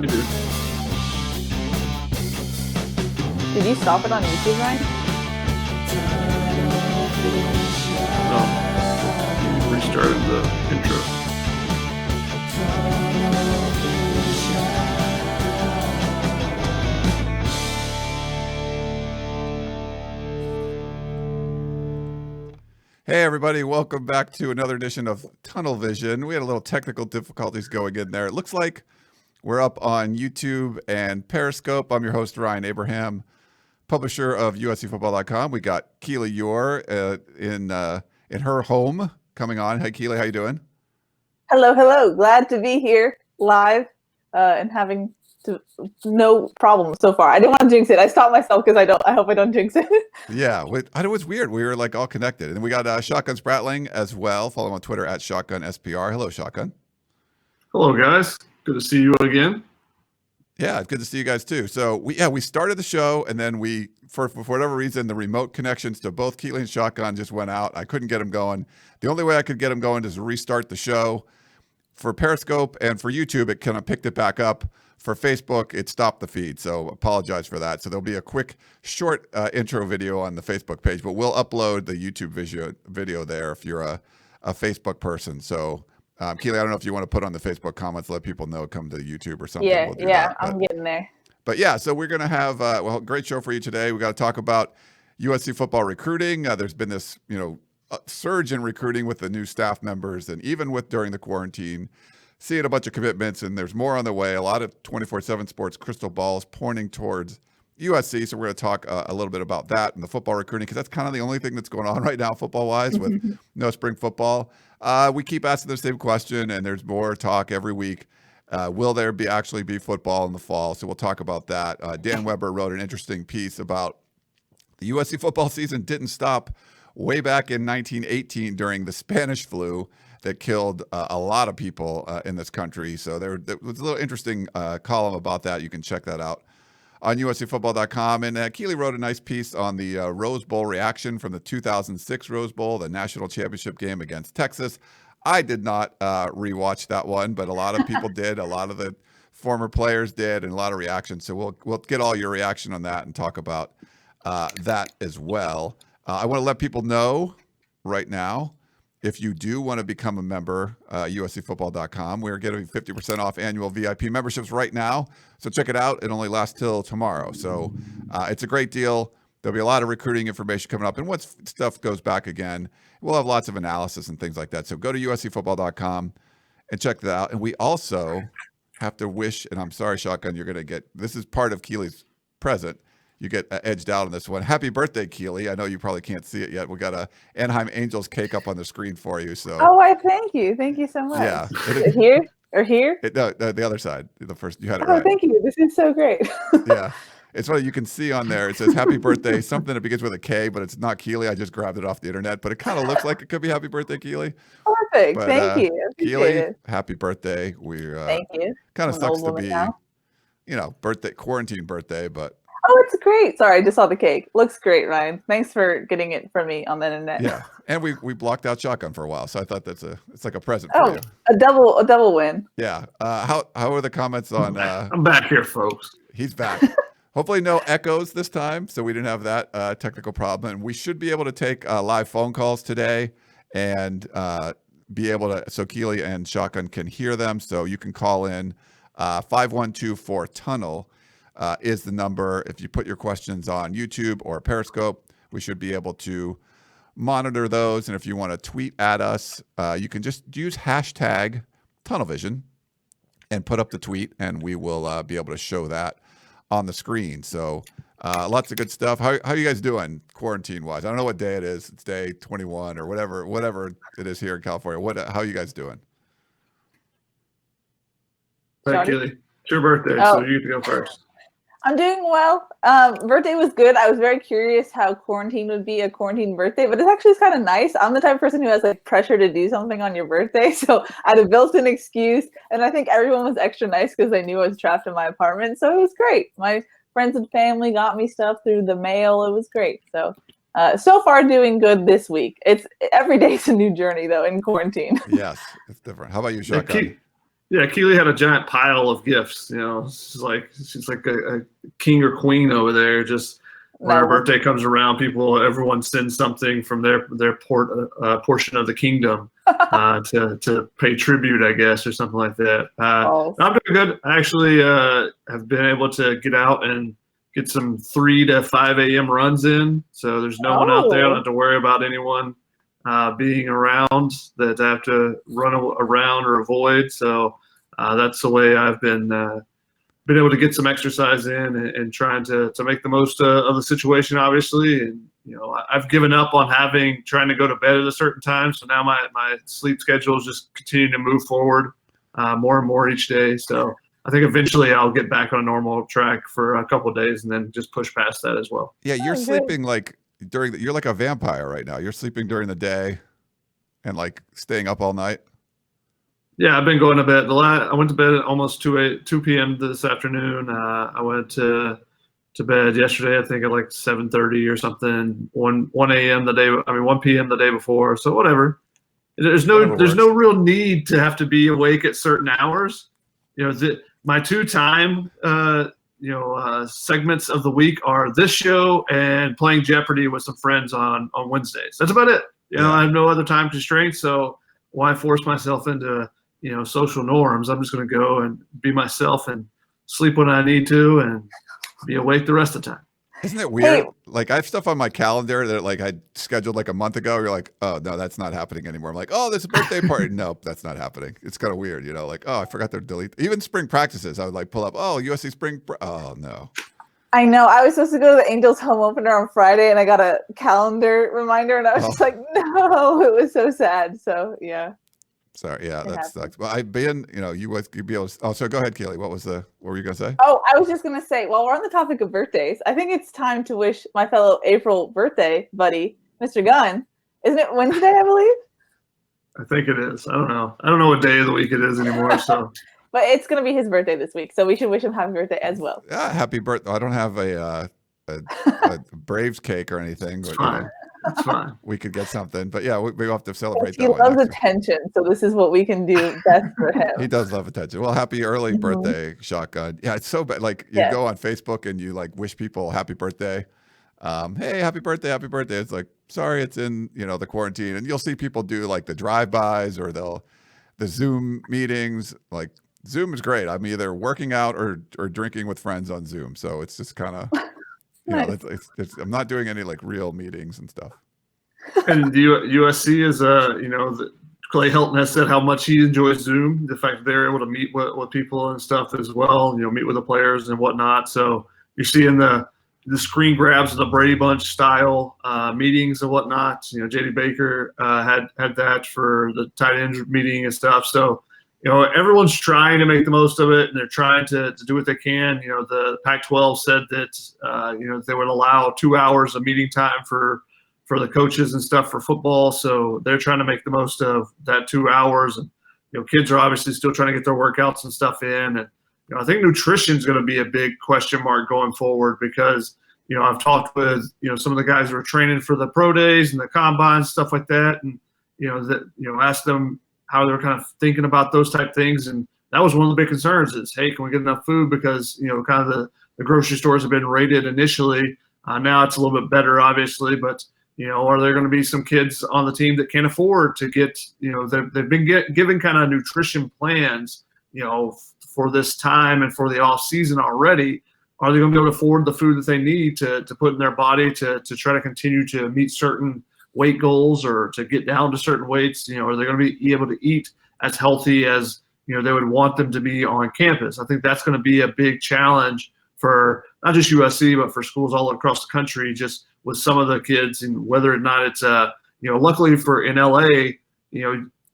We do. Did you stop it on YouTube, Ryan? No. You restarted the intro. Hey everybody, welcome back to another edition of Tunnel Vision. We had a little technical difficulties going in there. It looks like we're up on YouTube and Periscope. I'm your host, Ryan Abraham, publisher of USCFootball.com. We got Keely Eure in her home coming on. Hey Keely, how you doing? Hello. Glad to be here live and having no problem so far. I didn't want to jinx it. I stopped myself because I hope I don't jinx it. Yeah, it was weird. We were like all connected. And we got Shotgun Spratling as well. Follow him on Twitter at ShotgunSPR. Hello, Shotgun. Hello, guys. Good to see you again. Yeah, it's good to see you guys too. So we started the show, and then for whatever reason, the remote connections to both Keely and Shotgun just went out. I couldn't get them going. The only way I could get them going is to restart the show. For Periscope and for YouTube, it kind of picked it back up. For Facebook, it stopped the feed, so apologize for that. So there'll be a quick, short intro video on the Facebook page, but we'll upload the YouTube video there if you're a Facebook person. So, Keely, I don't know if you want to put on the Facebook comments, let people know, come to YouTube or something. Yeah, we'll do that. I'm getting there. But yeah, so we're going to have great show for you today. We got to talk about USC football recruiting. There's been this, surge in recruiting with the new staff members, and even during the quarantine, seeing a bunch of commitments, and there's more on the way. A lot of 24/7 Sports crystal balls pointing towards USC. So we're going to talk a little bit about that and the football recruiting, because that's kind of the only thing that's going on right now football-wise with no spring football. We keep asking the same question, and there's more talk every week. Will there actually be football in the fall? So we'll talk about that. Dan Weber wrote an interesting piece about the USC football season didn't stop way back in 1918 during the Spanish flu that killed a lot of people in this country. So there was a little interesting column about that. You can check that out on USCFootball.com. And Keely wrote a nice piece on the Rose Bowl reaction from the 2006 Rose Bowl, the national championship game against Texas. I did not rewatch that one, but a lot of people did. A lot of the former players did, and a lot of reactions. So we'll get all your reaction on that and talk about that as well. I want to let people know right now, if you do want to become a member, USCFootball.com, we're getting 50% off annual VIP memberships right now. So check it out. It only lasts till tomorrow. So it's a great deal. There'll be a lot of recruiting information coming up. And once stuff goes back again, we'll have lots of analysis and things like that. So go to USCFootball.com and check that out. And we also have to wish, and I'm sorry, Shotgun, you're going to get, this is part of Keely's present. You get edged out on this one. Happy birthday, Keely. I know you probably can't see it yet. We got a Anaheim Angels cake up on the screen for you. So. Oh, I thank you. Thank you so much. Yeah. Here or here? No, the other side. The first, you had it Oh, right. thank you. This is so great. Yeah. It's funny. You can see on there, it says happy birthday, something that begins with a K, but it's not Keely. I just grabbed it off the internet, but it kind of looks like it could be happy birthday, Keely. Perfect. But, thank you. Keely, happy birthday. Thank you. Kind of sucks to be, quarantine birthday, but. Oh, it's great. Sorry, I just saw the cake. Looks great, Ryan. Thanks for getting it from me on the internet. Yeah, and we blocked out Shotgun for a while, so I thought it's like a present for you. A double win. Yeah. How are the comments on? I'm back here, folks. He's back. Hopefully no echoes this time, so we didn't have that technical problem. And we should be able to take live phone calls today and be able to, so Keely and Shotgun can hear them. So you can call in 5124-TUNNEL. Is the number. If you put your questions on YouTube or Periscope, we should be able to monitor those. And if you want to tweet at us, you can just use hashtag TunnelVision and put up the tweet, and we will be able to show that on the screen. So lots of good stuff. How are you guys doing quarantine-wise? I don't know what day it is. It's day 21 or whatever it is here in California. How are you guys doing? Hi, Keely. It's your birthday, so you get to go first. I'm doing well. Birthday was good. I was very curious how quarantine would be a quarantine birthday, but it's actually kind of nice. I'm the type of person who has like pressure to do something on your birthday. So I had a built-in excuse, and I think everyone was extra nice because they knew I was trapped in my apartment. So it was great. My friends and family got me stuff through the mail. It was great. So so far doing good this week. It's every day's a new journey though in quarantine. Yes, it's different. How about you, Shotgun? Yeah, Keely had a giant pile of gifts. She's like a king or queen over there. Just when her birthday comes around, everyone sends something from their portion of the kingdom to pay tribute, I guess, or something like that. I'm doing good. I actually have been able to get out and get some 3 to 5 a.m. runs in. So there's no one out there. I don't have to worry about anyone being around that I have to run around or avoid. So that's the way I've been able to get some exercise in and trying to make the most of the situation, obviously. And I've given up on trying to go to bed at a certain time. So now my sleep schedule is just continuing to move forward more and more each day. So I think eventually I'll get back on a normal track for a couple of days and then just push past that as well. Yeah, you're sleeping like you're like a vampire right now. You're sleeping during the day and like staying up all night. Yeah, I've been going to bed. I went to bed at almost 2 p.m. this afternoon. I went to bed yesterday, I think at like 7:30 or something. 1 a.m. 1 p.m. the day before. So whatever. There's no real need to have to be awake at certain hours. My 2 time segments of the week are this show and playing Jeopardy with some friends on Wednesdays. That's about it. I have no other time constraints, so why force myself into social norms? I'm just going to go and be myself and sleep when I need to and be awake the rest of the time. Isn't it weird? Like I have stuff on my calendar that like I scheduled like a month ago. You're like, oh no, that's not happening anymore. I'm like, oh, there's a birthday party. Nope, that's not happening. It's kind of weird, like, oh, I forgot to delete. Even spring practices, I would like pull up, oh, USC spring. Oh no. I know. I was supposed to go to the Angels home opener on Friday, and I got a calendar reminder, and I was just like, no, it was so sad. So yeah. Sorry, yeah, that sucks. Well, I've been, you'd be able to. Oh, so go ahead, Keely. What were you gonna say? Oh, I was just gonna say, while we're on the topic of birthdays, I think it's time to wish my fellow April birthday buddy, Mr. Gunn. Isn't it Wednesday, I believe? I think it is. I don't know. I don't know what day of the week it is anymore. So, but it's gonna be his birthday this week, so we should wish him happy birthday as well. Yeah, happy birthday! I don't have a Braves cake or anything. It's but, fine. It's fine. We could get something, but yeah, we have to celebrate. He loves attention, so this is what we can do best for him. He does love attention. Well, happy early birthday, Shotgun. Yeah, it's so bad. Like you go on Facebook and you like wish people happy birthday. Hey, happy birthday, happy birthday. It's like, sorry, it's in the quarantine, and you'll see people do like the drive-bys or the Zoom meetings. Like Zoom is great. I'm either working out or drinking with friends on Zoom, so it's just kind of. Nice. I'm not doing any like real meetings and stuff. And USC is Clay Helton has said how much he enjoys Zoom. The fact that they're able to meet with people and stuff as well. Meet with the players and whatnot. So you're seeing the screen grabs of the Brady Bunch style meetings and whatnot. JD Baker had that for the tight end meeting and stuff. So. Everyone's trying to make the most of it, and they're trying to do what they can. The Pac-12 said that they would allow 2 hours of meeting time for the coaches and stuff for football. So they're trying to make the most of that 2 hours. And kids are obviously still trying to get their workouts and stuff in. And I think nutrition is going to be a big question mark going forward because I've talked with some of the guys who are training for the pro days and the combines, stuff like that, and asked them how they're kind of thinking about those type things. And that was one of the big concerns is, hey, can we get enough food? Because, kind of the grocery stores have been rated initially. Now it's a little bit better, obviously, but, are there going to be some kids on the team that can't afford to get, they've been given kind of nutrition plans, for this time and for the off season already. Are they going to be able to afford the food that they need to put in their body to try to continue to meet certain weight goals or to get down to certain weights? Are they going to be able to eat as healthy as they would want them to be on campus? I think that's going to be a big challenge for not just USC but for schools all across the country, just with some of the kids, and whether or not it's luckily in LA,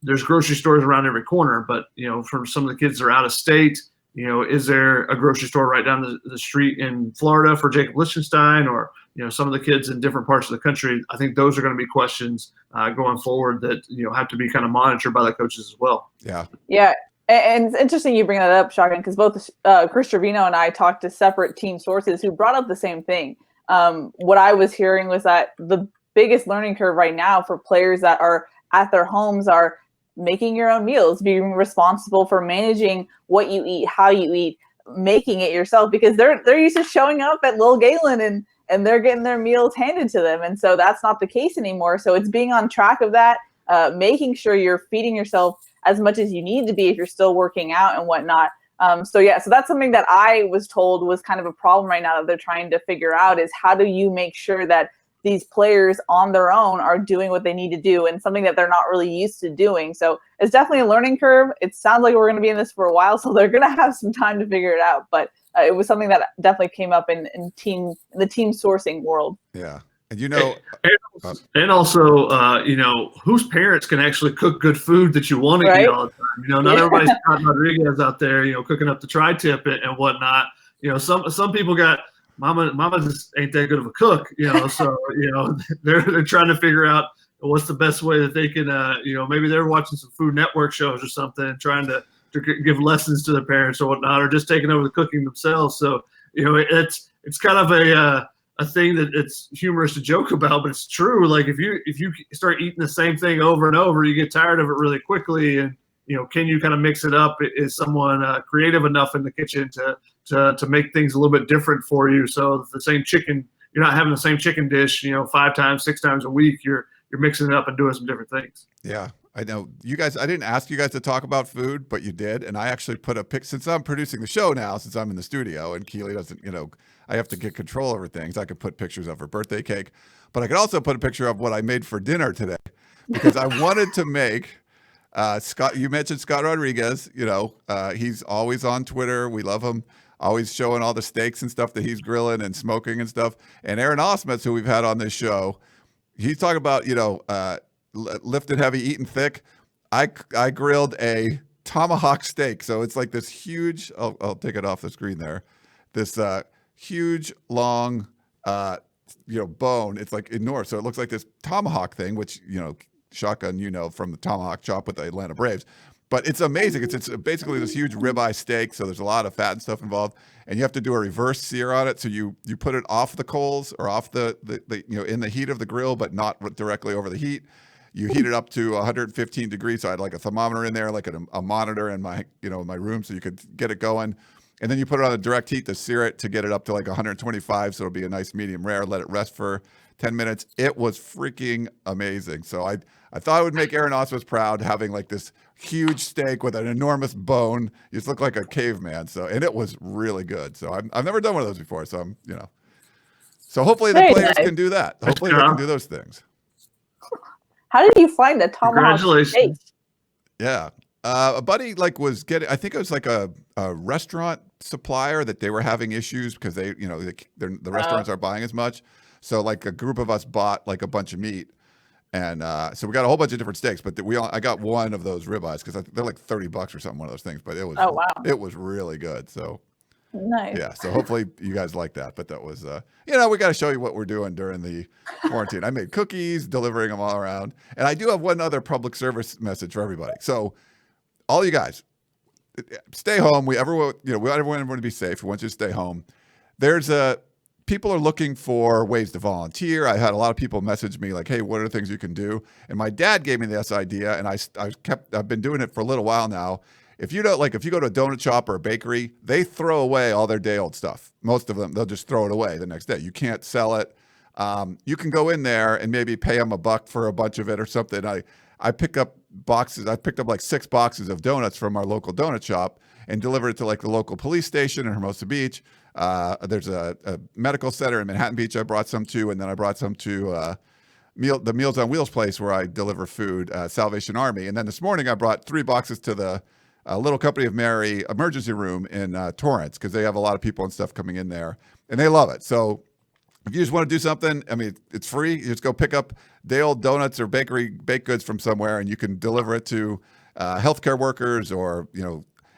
there's grocery stores around every corner, but for some of the kids that are out of state, is there a grocery store right down the street in Florida for Jacob Lichtenstein, or some of the kids in different parts of the country? I think those are going to be questions going forward that have to be kind of monitored by the coaches as well. Yeah, and it's interesting you bring that up, Shotgun, because both Chris Trevino and I talked to separate team sources who brought up the same thing. What I was hearing was that the biggest learning curve right now for players that are at their homes are making your own meals, being responsible for managing what you eat, how you eat, making it yourself, because they're used to showing up at Lil Galen and they're getting their meals handed to them. And so that's not the case anymore. So it's being on track of that, making sure you're feeding yourself as much as you need to be if you're still working out and whatnot. So that's something that I was told was kind of a problem right now that they're trying to figure out, is how do you make sure that these players on their own are doing what they need to do, and something that they're not really used to doing. So it's definitely a learning curve. It sounds like we're going to be in this for a while, so they're going to have some time to figure it out. But it was something that definitely came up in the team sourcing world. Yeah. And and also, whose parents can actually cook good food that you want to eat all the time. Not everybody's Scott Rodriguez out there, cooking up the tri-tip and whatnot. Some people got mama just ain't that good of a cook, so they're trying to figure out what's the best way that they can, maybe they're watching some Food Network shows or something and trying to give lessons to their parents or whatnot, or just taking over the cooking themselves. So it's kind of a thing that it's humorous to joke about, but it's true. Like if you start eating the same thing over and over, you get tired of it really quickly. And can you kind of mix it up? Is someone creative enough in the kitchen to make things a little bit different for you? So the same chicken, you're not having the same chicken dish, 5 times, 6 times a week. You're mixing it up and doing some different things. Yeah, I know you guys. I didn't ask you guys to talk about food, but you did, and I actually put a pic. Since I'm producing the show now, since I'm in the studio, and Keely doesn't, I have to get control over things. I could put pictures of her birthday cake, but I could also put a picture of what I made for dinner today, because I wanted to make. Scott, you mentioned Scott Rodriguez. He's always on Twitter. We love him. Always showing all the steaks and stuff that he's grilling and smoking and stuff. And Aaron Osmetz, who we've had on this show, he's talking about, lifting heavy, eating thick. I grilled a tomahawk steak. So it's like this huge, I'll take it off the screen there. This huge, long, bone. It's like enormous. So it looks like this tomahawk thing, which, shotgun, from the tomahawk chop with the Atlanta Braves. But it's amazing. It's basically this huge ribeye steak. So there's a lot of fat and stuff involved. And you have to do a reverse sear on it. So you put it off the coals or off the in the heat of the grill, but not directly over the heat. You heat it up to 115 degrees. So I had like a thermometer in there, like a monitor in my, my room, so you could get it going. And then you put it on a direct heat to sear it to get it up to like 125. So it'll be a nice medium rare. Let it rest for 10 minutes. It was freaking amazing. So I thought it would make Aaron Osmetz proud, having like this huge steak with an enormous bone. You just look like a caveman. And it was really good. So I've never done one of those before. So so hopefully the players can do that. Hopefully they can do those things. How did you find a tomahawk steak? Yeah. A buddy was getting, I think it was like a restaurant supplier that they were having issues because they, the restaurants aren't buying as much. So like a group of us bought like a bunch of meat. And so we got a whole bunch of different steaks, but I got one of those ribeyes because they're like $30 or something, one of those things. But it was, it was really good. So nice. Yeah. So hopefully you guys like that. But that was, we got to show you what we're doing during the quarantine. I made cookies, delivering them all around. And I do have one other public service message for everybody. So all you guys, stay home. We want everyone to be safe. We want you to stay home. People are looking for ways to volunteer. I had a lot of people message me like, hey, what are the things you can do? And my dad gave me this idea, and I've been doing it for a little while now. If you go to a donut shop or a bakery, they throw away all their day old stuff. Most of them, they'll just throw it away the next day. You can't sell it. You can go in there and maybe pay them $1 for a bunch of it or something. I pick up boxes. I picked up like 6 boxes of donuts from our local donut shop and delivered it to like the local police station in Hermosa Beach. There's a medical center in Manhattan Beach I brought some to, and then I brought some to the Meals on Wheels place where I deliver food, Salvation Army. And then this morning I brought 3 boxes to the Little Company of Mary emergency room in Torrance, because they have a lot of people and stuff coming in there, and they love it. So if you just want to do something, I mean, it's free. You just go pick up day-old donuts or bakery baked goods from somewhere, and you can deliver it to healthcare workers or,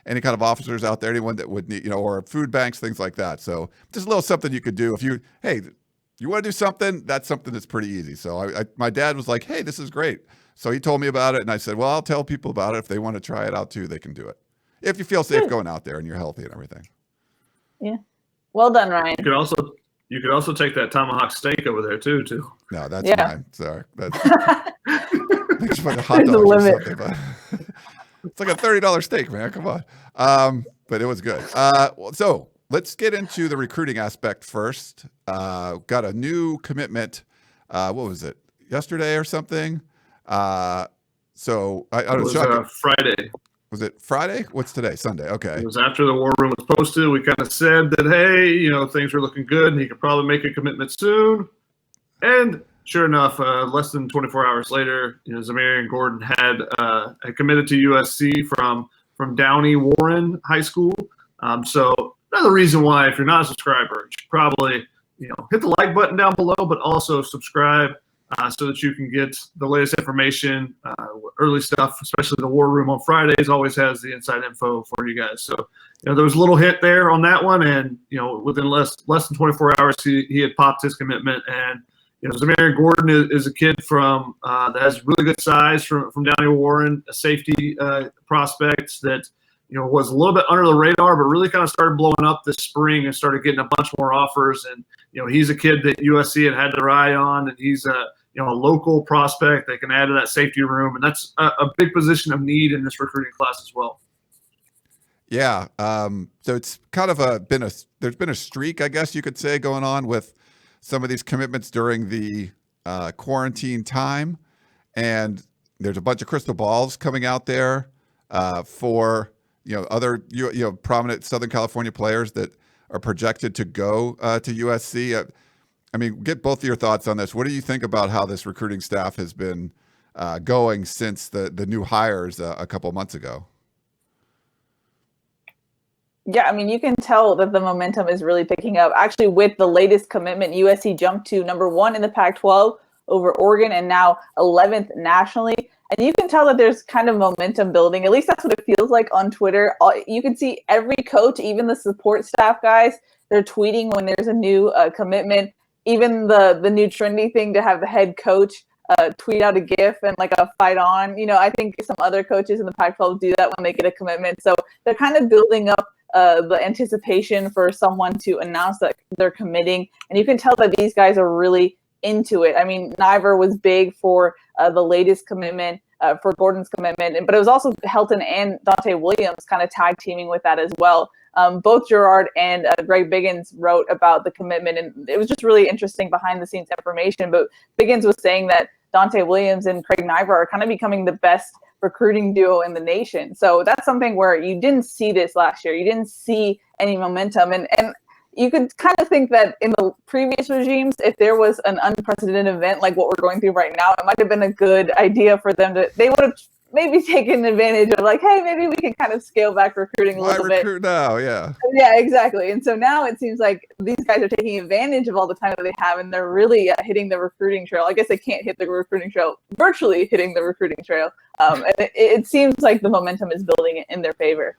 any kind of officers out there, anyone that would need, or food banks, things like that. So just a little something you could do. If you want to do something, that's something that's pretty easy. So my dad was like, hey, this is great. So he told me about it, and I said, well, I'll tell people about it. If they want to try it out too, they can do it. If you feel safe going out there and you're healthy and everything. Yeah. Well done, Ryan. You could also take that tomahawk steak over there too. No, that's mine. Sorry. think it's like a hot There's a dog or limit. something. But it's like a $30 steak, man. Come on. But it was good. So let's get into the recruiting aspect first. Got a new commitment. What was it? Yesterday or something? So I It was was Friday. Was it Friday? What's today? Sunday. Okay. It was after the war room was posted. We kind of said that, hey, things were looking good and he could probably make a commitment soon. And sure enough, less than 24 hours later, Zamarian Gordon had committed to USC from Downey Warren High School. So another reason why, if you're not a subscriber, you should probably hit the like button down below, but also subscribe so that you can get the latest information, early stuff, especially the War Room on Fridays always has the inside info for you guys. So there was a little hit there on that one, and within less than 24 hours, he had popped his commitment. And Zamarian Gordon is a kid from that has really good size from Downey Warren, a safety prospect that was a little bit under the radar, but really kind of started blowing up this spring and started getting a bunch more offers. And he's a kid that USC had their eye on, and he's a local prospect they can add to that safety room, and that's a big position of need in this recruiting class as well. Yeah. So it's kind of there's been a streak, I guess you could say, going on with some of these commitments during the quarantine time, and there's a bunch of crystal balls coming out there for other prominent Southern California players that are projected to go to USC. I mean, get both of your thoughts on this. What do you think about how this recruiting staff has been going since the new hires a couple months ago? Yeah, I mean, you can tell that the momentum is really picking up. Actually, with the latest commitment, USC jumped to #1 in the Pac-12 over Oregon and now 11th nationally. And you can tell that there's kind of momentum building. At least that's what it feels like on Twitter. You can see every coach, even the support staff guys, they're tweeting when there's a new commitment. Even the new trendy thing to have the head coach tweet out a GIF and like a fight on. I think some other coaches in the Pac-12 do that when they get a commitment. So they're kind of building up the anticipation for someone to announce that they're committing. And you can tell that these guys are really into it. I mean, Niver was big for the latest commitment, for Gordon's commitment, but it was also Helton and Dante Williams kind of tag teaming with that as well. Both Gerard and Greg Biggins wrote about the commitment, and it was just really interesting behind the scenes information. But Biggins was saying that Dante Williams and Craig Niver are kind of becoming the best recruiting duo in the nation. So that's something where you didn't see this last year. You didn't see any momentum. And you could kind of think that in the previous regimes, if there was an unprecedented event like what we're going through right now, it might have been a good idea for them they would have maybe taken advantage of like, hey, maybe we can kind of scale back recruiting a little bit. Recruit now, yeah. Yeah, exactly. And so now it seems like these guys are taking advantage of all the time that they have, and they're really hitting the recruiting trail. I guess they can't hit the recruiting trail, virtually hitting the recruiting trail. And it seems like the momentum is building in their favor.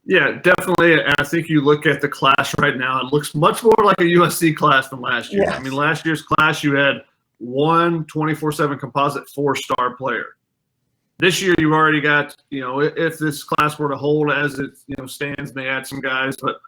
Yeah, definitely. And I think you look at the class right now, it looks much more like a USC class than last year. Yes. I mean, last year's class, you had one 24/7 composite 4-star player. This year, you've already got, if this class were to hold as it, stands, and they add some guys, but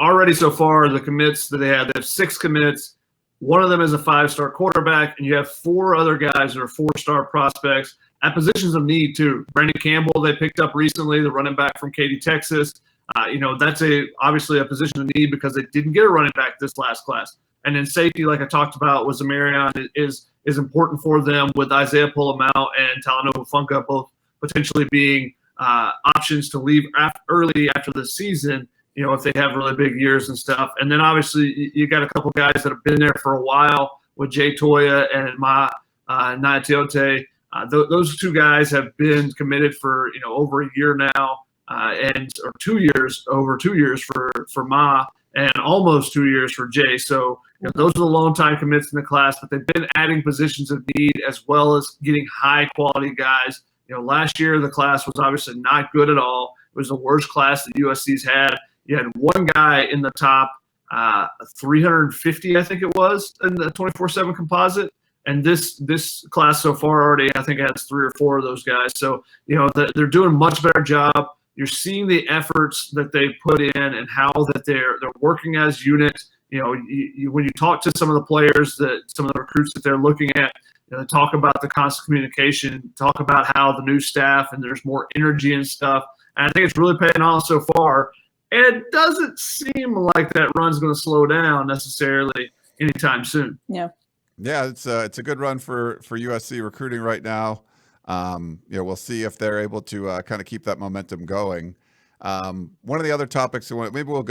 already so far, the commits that they have 6 commits. One of them is a 5-star quarterback, and you have 4 other guys that are 4-star prospects at positions of need too. Brandon Campbell, they picked up recently, the running back from Katy, Texas. That's obviously a position of need because they didn't get a running back this last class. And then safety, like I talked about, with Zamarian is important for them, with Isaiah Pulamau and Talanoa Funka both potentially being options to leave early after the season, if they have really big years and stuff. And then obviously you got a couple guys that have been there for a while with Jay Toya and Ma Naitiote. Those 2 guys have been committed for over a year now, or 2 years, over 2 years for Ma, and almost 2 years for Jay. So those are the long time commits in the class, but they've been adding positions of need as well as getting high quality guys. Last year the class was obviously not good at all. It was the worst class that USC's had. You had one guy in the top 350, I think it was, in the 24/7 composite. And this class so far already, I think, has 3 or 4 of those guys. So, they're doing a much better job. You're seeing the efforts that they put in and how that they're working as units. When you talk to some of the players, some of the recruits that they're looking at, talk about the constant communication, talk about how the new staff and there's more energy and stuff. And I think it's really paying off so far. And it doesn't seem like that run's going to slow down necessarily anytime soon. Yeah. Yeah, it's a good run for USC recruiting right now. We'll see if they're able to kind of keep that momentum going. One of the other topics, maybe we'll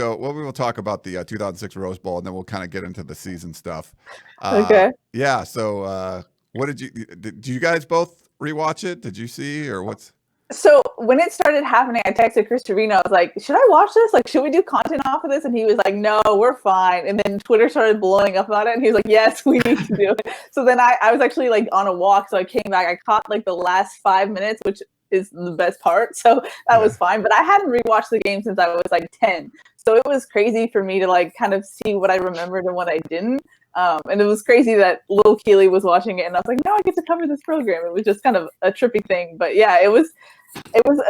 talk about the 2006 Rose Bowl, and then we'll kind of get into the season stuff. Okay. Yeah. So, what did you guys both rewatch it? Did you see, or what's? So when it started happening, I texted Chris Trevino. I was like, should I watch this? Like, should we do content off of this? And he was like, no, we're fine. And then Twitter started blowing up about it. And he was like, yes, we need to do it. So then I was actually like on a walk. So I came back. I caught like the last 5 minutes, which is the best part. So that was fine. But I hadn't rewatched the game since I was like 10. So it was crazy for me to like kind of see what I remembered and what I didn't. And it was crazy that little Keely was watching it, and I was like, no, I get to cover this program. It was just kind of a trippy thing. But yeah, it was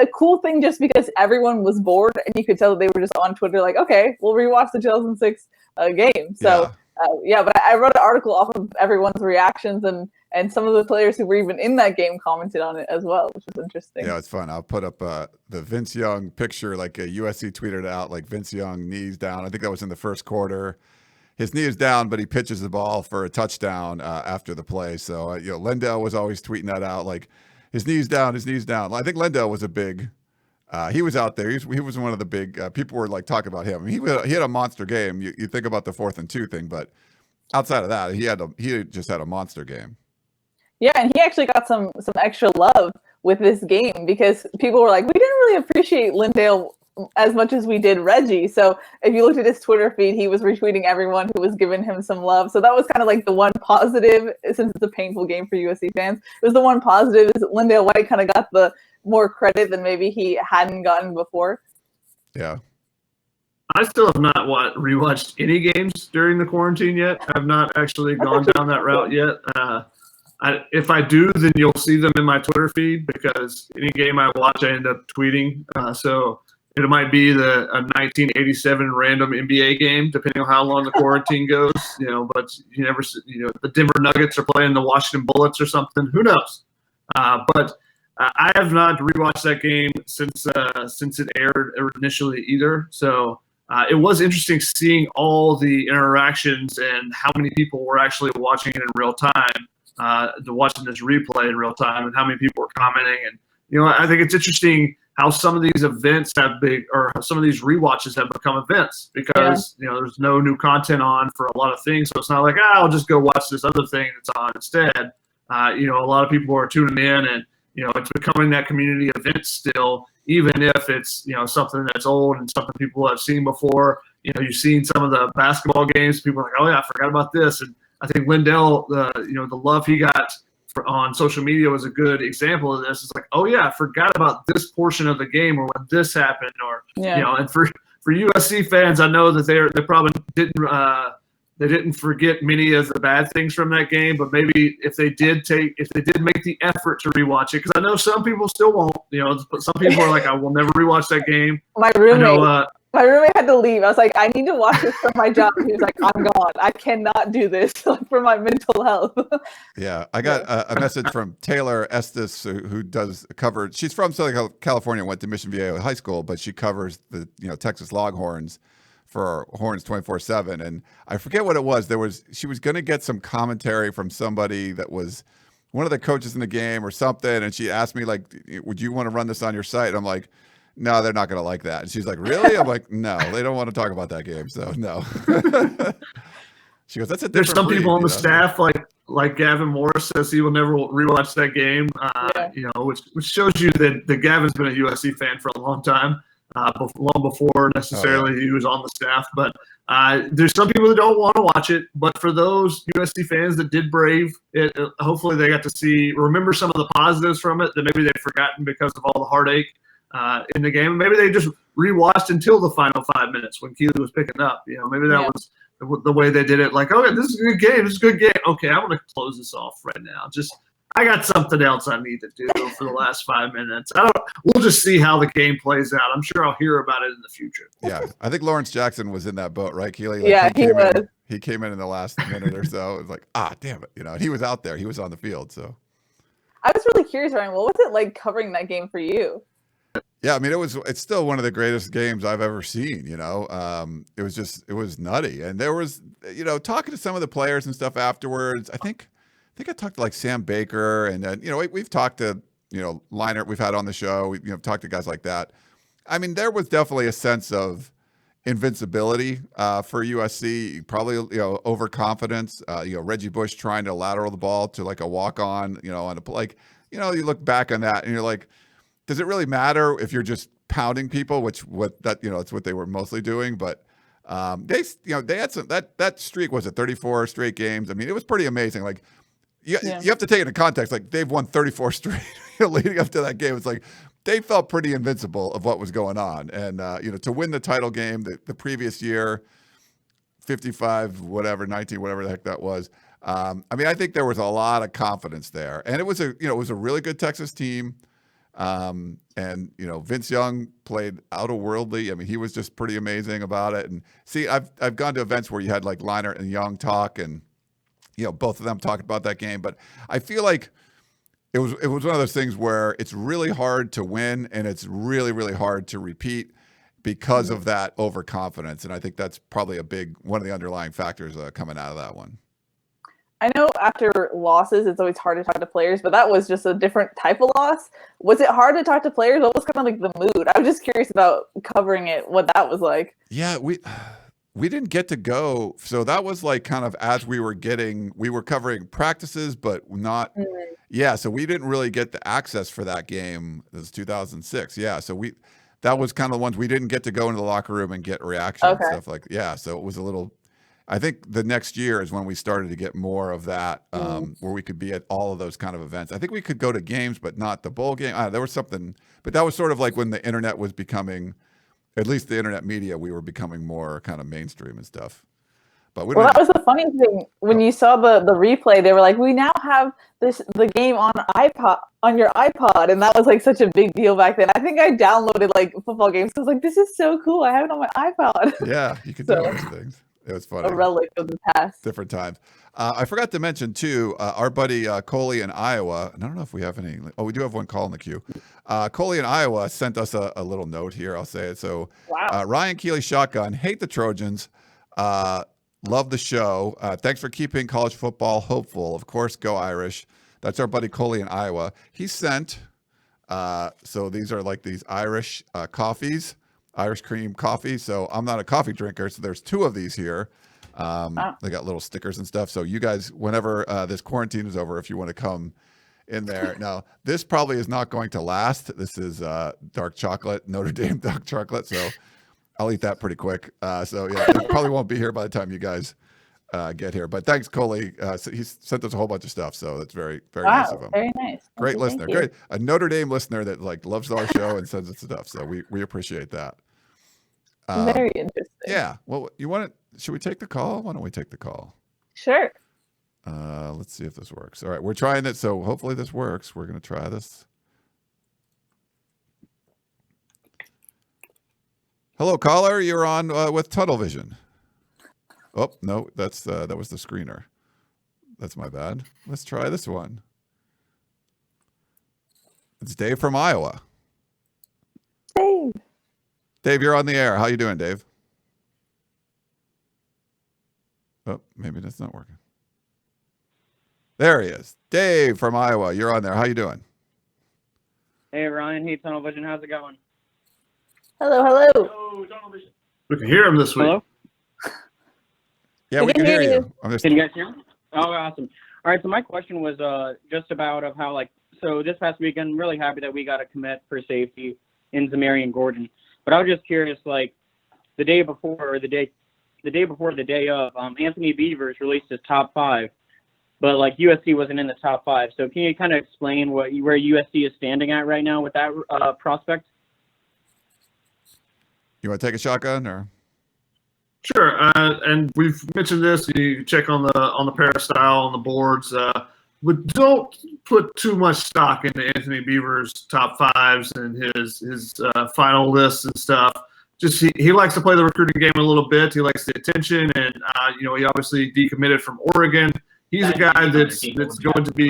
a cool thing just because everyone was bored, and you could tell that they were just on Twitter like, okay, we'll rewatch the 2006 game. So but I wrote an article off of everyone's reactions, and some of the players who were even in that game commented on it as well, which was interesting. Yeah, it's fun. I'll put up the Vince Young picture, like USC tweeted out, like Vince Young knees down. I think that was in the first quarter. His knee is down, but he pitches the ball for a touchdown after the play. So, Lendell was always tweeting that out, like, his knee's down, his knee's down. I think Lendell was a big he was out there. He was one of the big people were, like, talking about him. I mean, he had a monster game. You think about the 4th and 2 thing, but outside of that, he just had a monster game. Yeah, and he actually got some extra love with this game because people were like, we didn't really appreciate Lendale as much as we did Reggie. So if you looked at his Twitter feed, he was retweeting everyone who was giving him some love. So that was kind of like the one positive, since it's a painful game for USC fans. It was the one positive is that Lendale White kind of got the more credit than maybe he hadn't gotten before. Yeah. I still have not rewatched any games during the quarantine yet. I've not actually gone down that route yet. If I do, then you'll see them in my Twitter feed because any game I watch, I end up tweeting. So it might be a 1987 random NBA game, depending on how long the quarantine goes. But you never, the Denver Nuggets are playing the Washington Bullets or something. Who knows? But I have not rewatched that game since it aired initially either. So it was interesting seeing all the interactions and how many people were actually watching it in real time, watching this replay in real time, and how many people were commenting. And I think it's interesting how some of these events some of these rewatches have become events because there's no new content on for a lot of things. So it's not like I'll just go watch this other thing that's on instead. A lot of people are tuning in, and it's becoming that community event still, even if it's something that's old and something people have seen before. You've seen some of the basketball games. People are like, oh yeah, I forgot about this. And I think Lendell, the love he got on social media was a good example of this. It's like, oh yeah, I forgot about this portion of the game or when this happened, or and for USC fans, I know that they probably didn't forget many of the bad things from that game, but maybe if they did make the effort to rewatch it, because I know some people still won't. Some people are like, I will never rewatch that game. My roommate had to leave. I was like, I need to watch this for my job. He was like, I'm gone. I cannot do this for my mental health. Yeah, I got a message from Taylor Estes, who does cover. She's from Southern California, went to Mission Viejo High School, but she covers the Texas Longhorns for Horns 24/7. And I forget what it was. She was going to get some commentary from somebody that was one of the coaches in the game or something, and she asked me like, "Would you want to run this on your site?" And I'm like, no, they're not going to like that. And she's like, really? I'm like, no, they don't want to talk about that game. So no. She goes, that's a different There's some breed, people on the staff like Gavin Morris says he will never rewatch that game. Which shows you that Gavin's been a USC fan for a long time, long before necessarily he was on the staff. But there's some people that don't want to watch it. But for those USC fans that did brave it, hopefully they got to remember some of the positives from it that maybe they've forgotten because of all the heartache in the game. Maybe they just rewatched until the final 5 minutes when Keely was picking up. Maybe that was the way they did it. Like, okay, this is a good game. This is a good game. Okay, I'm going to close this off right now. I got something else I need to do for the last 5 minutes. We'll just see how the game plays out. I'm sure I'll hear about it in the future. Yeah, I think Lawrence Jackson was in that boat, right, Keely? Yeah, he was. He came in the last minute or so. It was like, damn it, and he was out there. He was on the field. So I was really curious, Ryan. What was it like covering that game for you? yeah, I mean, it's still one of the greatest games I've ever seen. It was nutty, and there was, talking to some of the players and stuff afterwards. I think I talked to like Sam Baker, and then we've talked to Leinart we've had on the show. We've talked to guys like that. I mean, there was definitely a sense of invincibility for USC. Probably overconfidence. Reggie Bush trying to lateral the ball to like a walk on. On a like you look back on that and you're like, does it really matter if you're just pounding people? It's what they were mostly doing, but. They had some that streak was at 34 straight games. I mean, it was pretty amazing. Like. You have to take it into context. Like they've won 34 straight leading up to that game. It's like they felt pretty invincible of what was going on, and to win the title game the previous year, 55 whatever 19 whatever the heck that was. I mean, I think there was a lot of confidence there, and it was a really good Texas team. And Vince Young played out-of-worldly. I mean, he was just pretty amazing about it. And see, I've gone to events where you had like Leinart and Young talk and. Both of them talked about that game, but I feel like it was one of those things where it's really hard to win and it's really, really hard to repeat because of that overconfidence. And I think that's probably one of the underlying factors coming out of that one. I know after losses, it's always hard to talk to players, but that was just a different type of loss. Was it hard to talk to players? What was kind of like the mood? I was just curious about covering it, what that was like. Yeah, we didn't get to go. So that was like kind of as we were covering practices, but not. Yeah. So we didn't really get the access for that game. It was 2006. Yeah. So that was kind of the ones we didn't get to go into the locker room and get reaction and stuff like, yeah. So it was a little, I think the next year is when we started to get more of that, where we could be at all of those kind of events. I think we could go to games, but not the bowl game. There was something, but that was sort of like when the internet was becoming, at least the internet media, we were becoming more kind of mainstream and stuff. But that was the funny thing. When you saw the replay, they were like, we now have the game on your iPod. And that was like such a big deal back then. I think I downloaded like football games. I was like, this is so cool. I have it on my iPod. Yeah, you could do those things. It was funny. A relic of the past. Different times. I forgot to mention, too, our buddy Coley in Iowa, and I don't know if we have any. Oh, we do have one call in the queue. Coley in Iowa sent us a little note here. I'll say it. So, wow. Ryan Keely Shotgun, hate the Trojans. Love the show. Thanks for keeping college football hopeful. Of course, go Irish. That's our buddy Coley in Iowa. He sent, so these are like these Irish coffees, Irish cream coffee. So I'm not a coffee drinker. So there's two of these here. They got little stickers and stuff. So you guys, whenever this quarantine is over, if you want to come in there. Now, this probably is not going to last. This is dark chocolate, Notre Dame dark chocolate. So I'll eat that pretty quick. So yeah, it probably won't be here by the time you guys get here. But thanks, Coley. So he sent us a whole bunch of stuff. So that's very, very nice of him. Very nice. Great listener. Great. A Notre Dame listener that like loves our show and sends us stuff. So we appreciate that. Very interesting. Yeah. Well, should we take the call? Why don't we take the call? Sure. Let's see if this works. All right. We're trying it. So hopefully this works. We're going to try this. Hello, caller. You're on with Tunnel Vision. Oh, no, that was the screener. That's my bad. Let's try this one. It's Dave from Iowa. Dave, you're on the air. How you doing, Dave? Oh, maybe that's not working. There he is. Dave from Iowa. You're on there. How you doing? Hey, Ryan. Hey, Tunnel Vision. How's it going? Hello, hello. Hello, Tunnel Vision. We can hear him this week. Hello? Yeah, we can hear you. Can you guys hear me? Oh, awesome. All right, so my question was just about of how, so this past weekend, I'm really happy that we got a commit for safety in Zamarian Gordon. But I was just curious, the day before or the day of, Anthony Beavers released his top 5, but USC wasn't in the top 5. So can you kind of explain where USC is standing at right now with that prospect? You want to take a shotgun or? Sure, and we've mentioned this. You check on the peristyle on the boards. but don't put too much stock into Anthony Beaver's top fives and his final lists and stuff. Just he likes to play the recruiting game a little bit. He likes the attention, and he obviously decommitted from Oregon. He's a guy that's going to be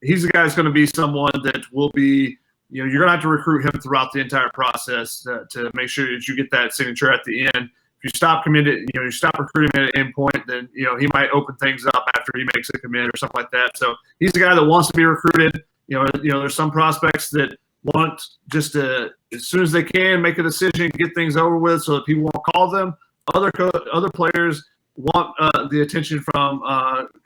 he's a guy that's going to be someone that will be, you're going to have to recruit him throughout the entire process to make sure that you get that signature at the end. If you stop committed, you stop recruiting at an end point, then he might open things up after he makes a commit or something like that. So he's a guy that wants to be recruited. There's some prospects that want just to, as soon as they can, make a decision, get things over with, so that people won't call them. Other players want the attention from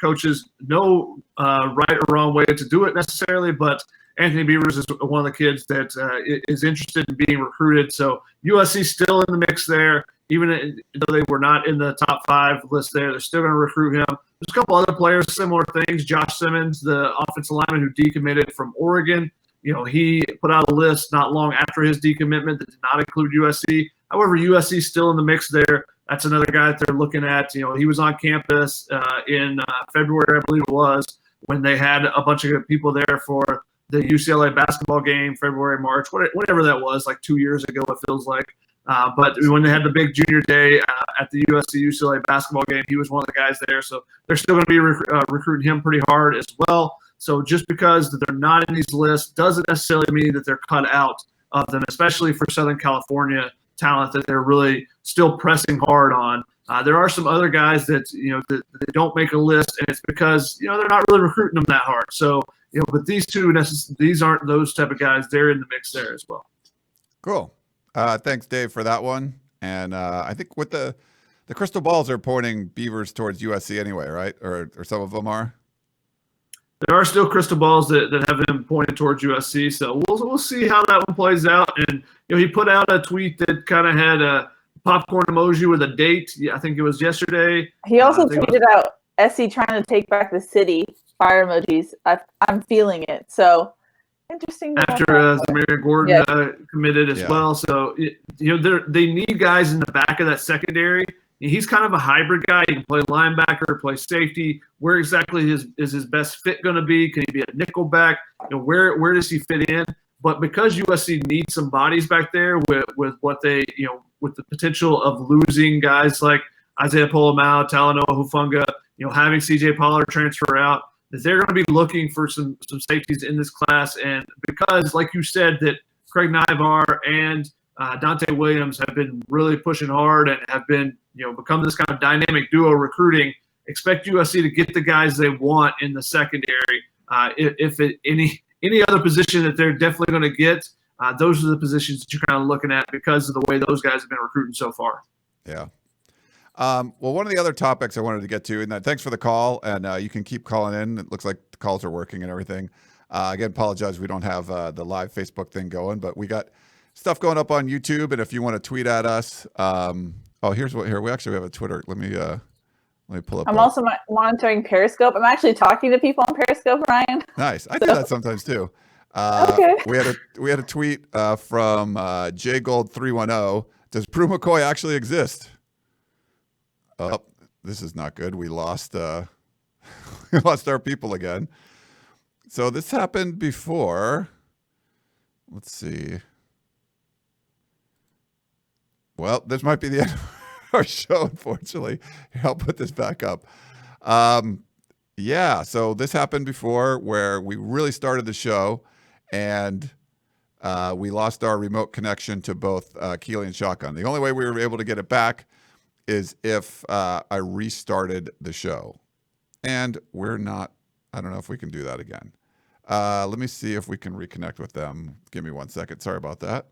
coaches. No right or wrong way to do it necessarily, but Anthony Beavers is one of the kids that is interested in being recruited. So USC still in the mix there, even though they were not in the top 5 list there. They're still going to recruit him. There's a couple other players, similar things. Josh Simmons, the offensive lineman who decommitted from Oregon, he put out a list not long after his decommitment that did not include USC. However, USC is still in the mix there. That's another guy that they're looking at. He was on campus in February, I believe it was, when they had a bunch of people there for the UCLA basketball game, February, March, whatever that was, like 2 years ago, it feels like. But when they had the big junior day at the USC-UCLA basketball game, he was one of the guys there. So they're still going to be recruiting him pretty hard as well. So just because they're not in these lists doesn't necessarily mean that they're cut out of them, especially for Southern California talent that they're really still pressing hard on. There are some other guys that that they don't make a list, and it's because they're not really recruiting them that hard. So but these two, these aren't those type of guys. They're in the mix there as well. Cool. Thanks, Dave, for that one. And I think with the crystal balls are pointing Beavers towards USC anyway, right? Or some of them are. There are still crystal balls that have been pointed towards USC, so we'll see how that one plays out. And he put out a tweet that kind of had a popcorn emoji with a date. Yeah, I think it was yesterday. He also tweeted out SC trying to take back the city. Fire emojis. I'm feeling it. So interesting. After Zamarian Gordon committed as well, so they need guys in the back of that secondary. He's kind of a hybrid guy. He can play linebacker, play safety. Where exactly is his best fit going to be? Can he be a nickel back? Where does he fit in? But because USC needs some bodies back there with what they with the potential of losing guys like Isaiah Polamau, Talanoa Hufanga, having CJ Pollard transfer out, that they're going to be looking for some safeties in this class. And because, like you said, that Craig Nyvar and Dante Williams have been really pushing hard and have been, become this kind of dynamic duo recruiting. Expect USC to get the guys they want in the secondary. Any other position that they're definitely going to get, those are the positions that you're kind of looking at because of the way those guys have been recruiting so far. Yeah. Well, one of the other topics I wanted to get to, and thanks for the call, and you can keep calling in. It looks like the calls are working and everything. Again, apologize, we don't have the live Facebook thing going, but we got stuff going up on YouTube, and if you want to tweet at us, here we actually have a Twitter. Let me pull up. I'm also monitoring Periscope. I'm actually talking to people on Periscope, Ryan. Nice. I do that sometimes too. Okay. We had a tweet from JGold310. Does Prue McCoy actually exist? Oh, this is not good. We lost we lost our people again. So this happened before. Let's see. Well, this might be the end of our show, unfortunately. Here, I'll put this back up. So this happened before where we really started the show and we lost our remote connection to both Keely and Shotgun. The only way we were able to get it back is if I restarted the show. And I don't know if we can do that again. Let me see if we can reconnect with them. Give me 1 second. Sorry about that.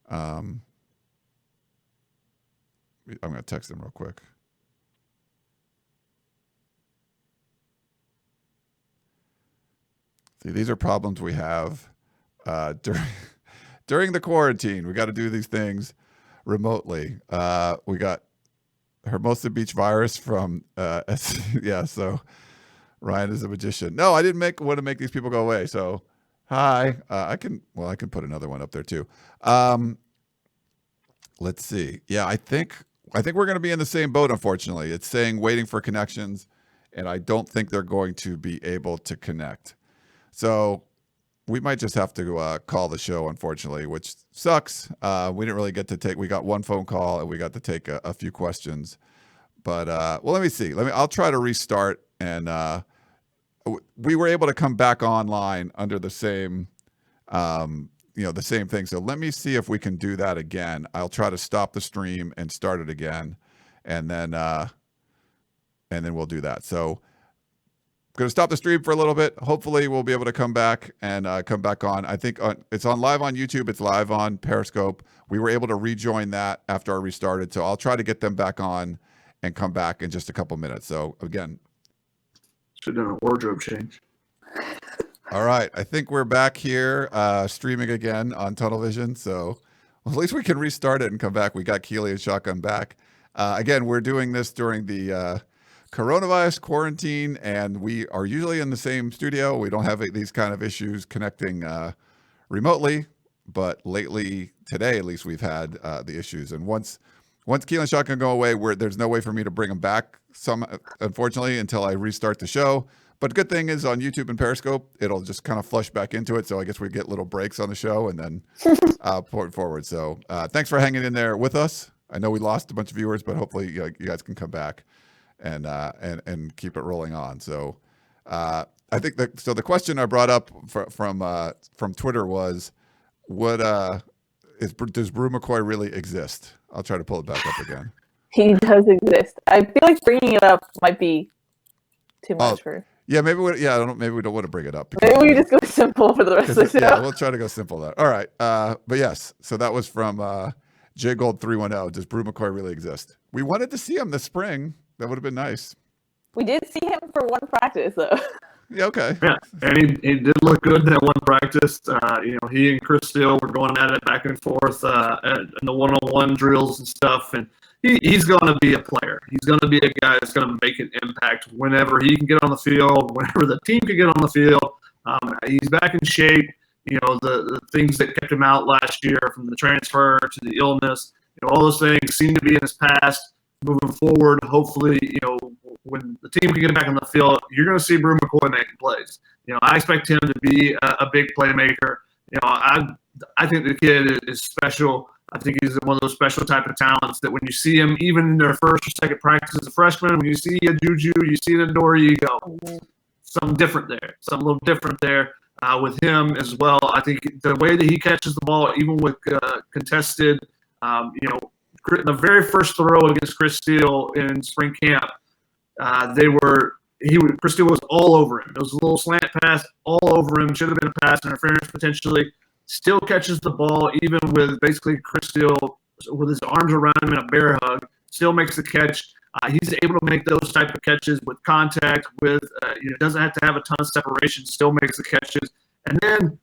I'm going to text them real quick. See, these are problems we have during the quarantine. We got to do these things remotely. We got Hermosa Beach virus from so Ryan is a magician. No, I didn't want to make these people go away. So hi. I can put another one up there too. Let's see. Yeah, I think we're going to be in the same boat, unfortunately. It's saying waiting for connections and I don't think they're going to be able to connect. So we might just have to call the show, unfortunately, which sucks. We didn't really get to take. We got one phone call, and we got to take a few questions. But well, let me see. I'll try to restart, and we were able to come back online under the same, the same thing. So let me see if we can do that again. I'll try to stop the stream and start it again, and then we'll do that. So I'm going to stop the stream for a little bit. Hopefully we'll be able to come back and come back on. I think it's on live on YouTube. It's live on Periscope. We were able to rejoin that after I restarted. So I'll try to get them back on and come back in just a couple minutes. So again, should have done a wardrobe change. All right. I think we're back here streaming again on Tunnel Vision. So at least we can restart it and come back. We got Keely and Shotgun back. Again, we're doing this during the coronavirus quarantine, and we are usually in the same studio. We don't have these kind of issues connecting remotely, but lately, today at least, we've had the issues. And once Keely and Shotgun go away, there's no way for me to bring them back, unfortunately, until I restart the show. But the good thing is on YouTube and Periscope, it'll just kind of flush back into it. So I guess we get little breaks on the show and then point forward. So thanks for hanging in there with us. I know we lost a bunch of viewers, but hopefully you guys can come back and keep it rolling on. So I think the question I brought up from Twitter was, does Brew McCoy really exist? I'll try to pull it back up again. He does exist. I feel like bringing it up might be too much for. Yeah, maybe we don't want to bring it up. Maybe we just go simple for the rest of the show. Yeah, we'll try to go simple there. All right. But yes, so that was from J Gold 310. Does Brew McCoy really exist? We wanted to see him this spring. That would have been nice. We did see him for one practice, though. Yeah, okay. Yeah, and he did look good in that one practice. He and Chris Steele were going at it back and forth in the one-on-one drills and stuff. And he's going to be a player. He's going to be a guy that's going to make an impact whenever he can get on the field, whenever the team can get on the field. He's back in shape. The things that kept him out last year, from the transfer to the illness, all those things seem to be in his past. Moving forward, hopefully, when the team can get back on the field, you're going to see Brew McCoy making plays. I expect him to be a big playmaker. I think the kid is special. I think he's one of those special type of talents that when you see him, even in their first or second practice as a freshman, when you see a Juju, you see an Eure, you go, something different there, something a little different there. With him as well, I think the way that he catches the ball, even with contested, the very first throw against Chris Steele in spring camp, Chris Steele was all over him. It was a little slant pass all over him. Should have been a pass interference potentially. Still catches the ball, even with basically Chris Steele with his arms around him in a bear hug. Still makes the catch. He's able to make those type of catches with contact. Doesn't have to have a ton of separation. Still makes the catches. And then,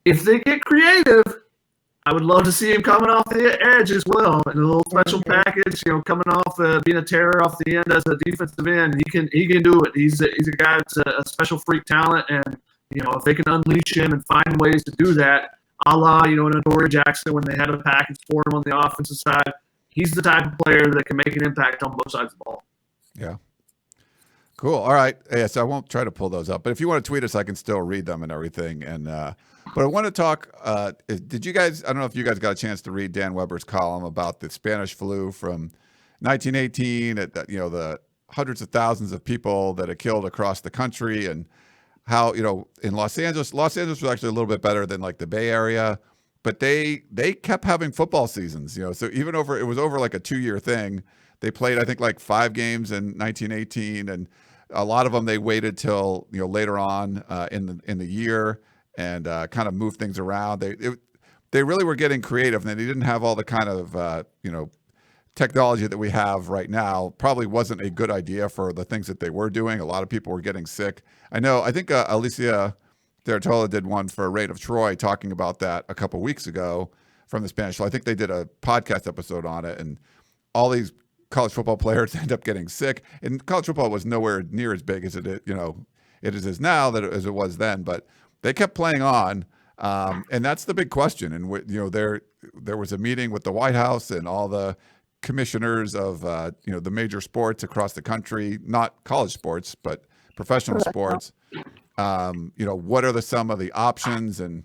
if they get creative, I would love to see him coming off the edge as well in a little special package. Coming off being a terror off the end as a defensive end. He can do it. He's a guy that's a special freak talent, and if they can unleash him and find ways to do that, a la an Adoree Jackson when they had a package for him on the offensive side. He's the type of player that can make an impact on both sides of the ball. Yeah. Cool. All right. Yeah, so I won't try to pull those up, but if you want to tweet us, I can still read them and everything. And but I want to talk. Did you guys? I don't know if you guys got a chance to read Dan Weber's column about the Spanish flu from 1918. The hundreds of thousands of people that it killed across the country, and how in Los Angeles was actually a little bit better than like the Bay Area. But they kept having football seasons, so even it was over like a 2-year thing. They played, I think, like 5 games in 1918, and a lot of them they waited till later on in the year and kind of moved things around. They really were getting creative, and they didn't have all the kind of technology that we have right now. Probably wasn't a good idea for the things that they were doing. A lot of people were getting sick. I think Alicia D'Artola did one for Raid of Troy talking about that a couple weeks ago from the Spanish. So I think they did a podcast episode on it, and all these college football players end up getting sick. And college football was nowhere near as big as it is now as it was then. But they kept playing on, and that's the big question. And there was a meeting with the White House and all the commissioners of the major sports across the country, not college sports, but professional sports. What are some of the options? And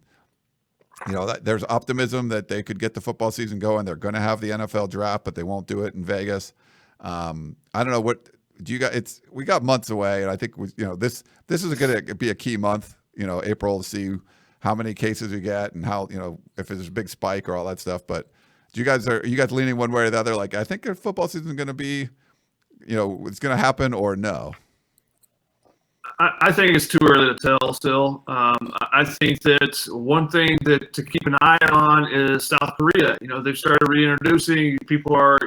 there's optimism that they could get the football season going. They're going to have the NFL draft, but they won't do it in Vegas. I don't know, what do you guys? We got months away, and I think this is going to be a key month. April, to see how many cases we get and how if there's a big spike or all that stuff. But are you guys leaning one way or the other? Like, I think the football season is going to be, it's going to happen, or no? I think it's too early to tell still. I think that one thing that to keep an eye on is South Korea. They've started reintroducing. People are,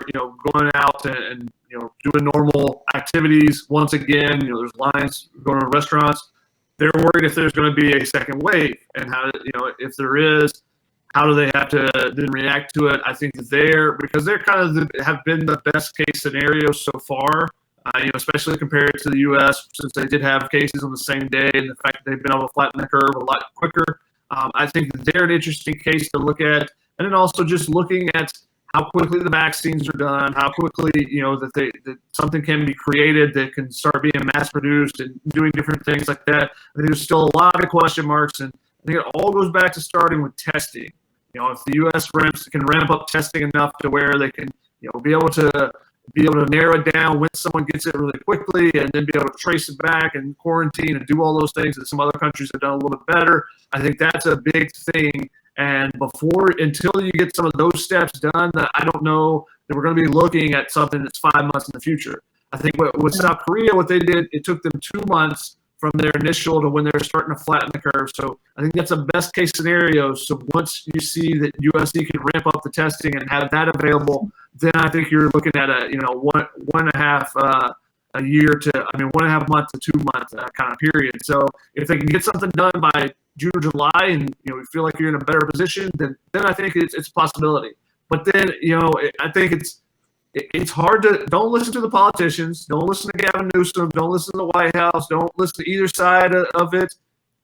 going out and doing normal activities once again. There's lines going to restaurants. They're worried if there's going to be a second wave, and how, if there is, how do they have to then react to it? I think that because they're kind of have been the best case scenario so far. Especially compared to the U.S., since they did have cases on the same day, and the fact that they've been able to flatten the curve a lot quicker. I think that they're an interesting case to look at. And then also just looking at how quickly the vaccines are done, how quickly, that something can be created that can start being mass-produced and doing different things like that. I think there's still a lot of question marks, and I think it all goes back to starting with testing. If the U.S. can ramp up testing enough to where they can, be able to narrow it down when someone gets it really quickly, and then be able to trace it back and quarantine and do all those things that some other countries have done a little bit better. I think that's a big thing. And until you get some of those steps done, that I don't know that we're going to be looking at something that's 5 months in the future. I think with South Korea, what they did, it took them 2 months from their initial to when they're starting to flatten the curve. So I think that's a best case scenario. So once you see that USC can ramp up the testing and have that available, then I think you're looking at a 1.5 a year to 1.5 month to 2 month kind of period. So if they can get something done by June or July, and you feel like you're in a better position, then I think it's a possibility. But then I think it's hard to don't listen to the politicians, don't listen to Gavin Newsom, don't listen to the White House, don't listen to either side of it.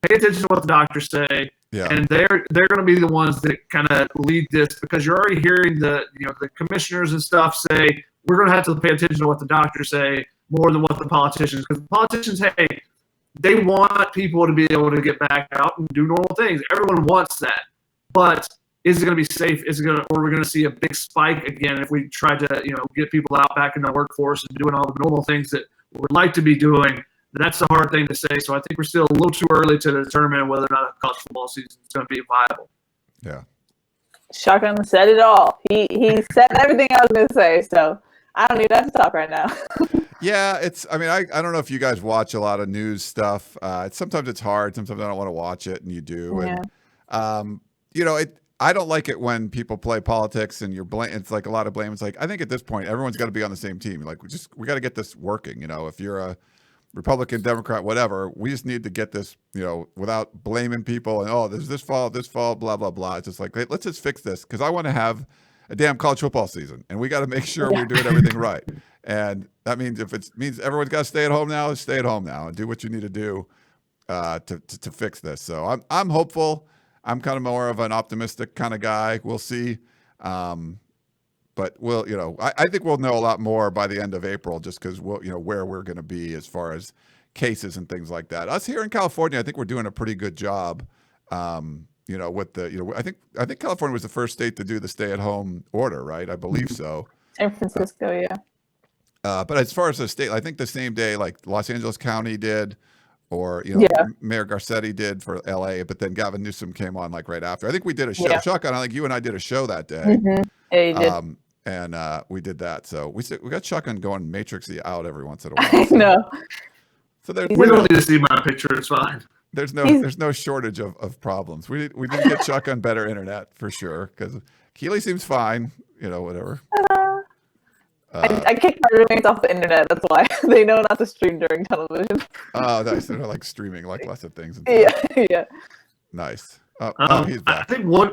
Pay attention to what the doctors say, and they're going to be the ones that kind of lead this, because you're already hearing the commissioners and stuff say we're going to have to pay attention to what the doctors say more than what the politicians, because the politicians, hey, they want people to be able to get back out and do normal things. Everyone wants that, but is it going to be safe? Or are we going to see a big spike again if we try to, get people out back in the workforce and doing all the normal things that we would like to be doing? That's the hard thing to say. So I think we're still a little too early to determine whether or not a college football season is going to be viable. Yeah. Shotgun said it all. He said everything I was going to say. So I don't even have to talk right now. Yeah, I don't know if you guys watch a lot of news stuff. Sometimes it's hard. Sometimes I don't want to watch it, and you do. Yeah. And, I don't like it when people play politics and it's like a lot of blame. It's like, I think at this point, everyone's got to be on the same team. Like, we got to get this working. If you're a Republican, Democrat, whatever, we just need to get this, without blaming people and, there's this fault, blah, blah, blah. It's just like, let's just fix this, because I want to have a damn college football season, and we got to make sure we're doing everything right. And that means if it means everyone's got to stay at home now, stay at home now and do what you need to do to fix this. So I'm hopeful. I'm kind of more of an optimistic kind of guy. We'll see. But I think we'll know a lot more by the end of April, just because where we're going to be as far as cases and things like that. Us here in California, I think we're doing a pretty good job. With the, I think California was the first state to do the stay-at-home order, right? I believe so. San Francisco, yeah. But as far as the state, I think the same day, like Los Angeles County did, or Mayor Garcetti did for LA, but then Gavin Newsom came on like right after. I think we did a show. Shotgun, I think you and I did a show that day. Mm-hmm. Yeah, you did. And we did that. So we got Shotgun going Matrixy out every once in a while. I know. So we don't need to see my picture. It's fine. There's no shortage of problems. We did get Shotgun better internet for sure, because Keely seems fine. Whatever. I kicked my roommates off the internet. That's why they know not to stream during television. Oh, nice. They're like streaming like lots of things. Yeah. Nice. He's back. I think one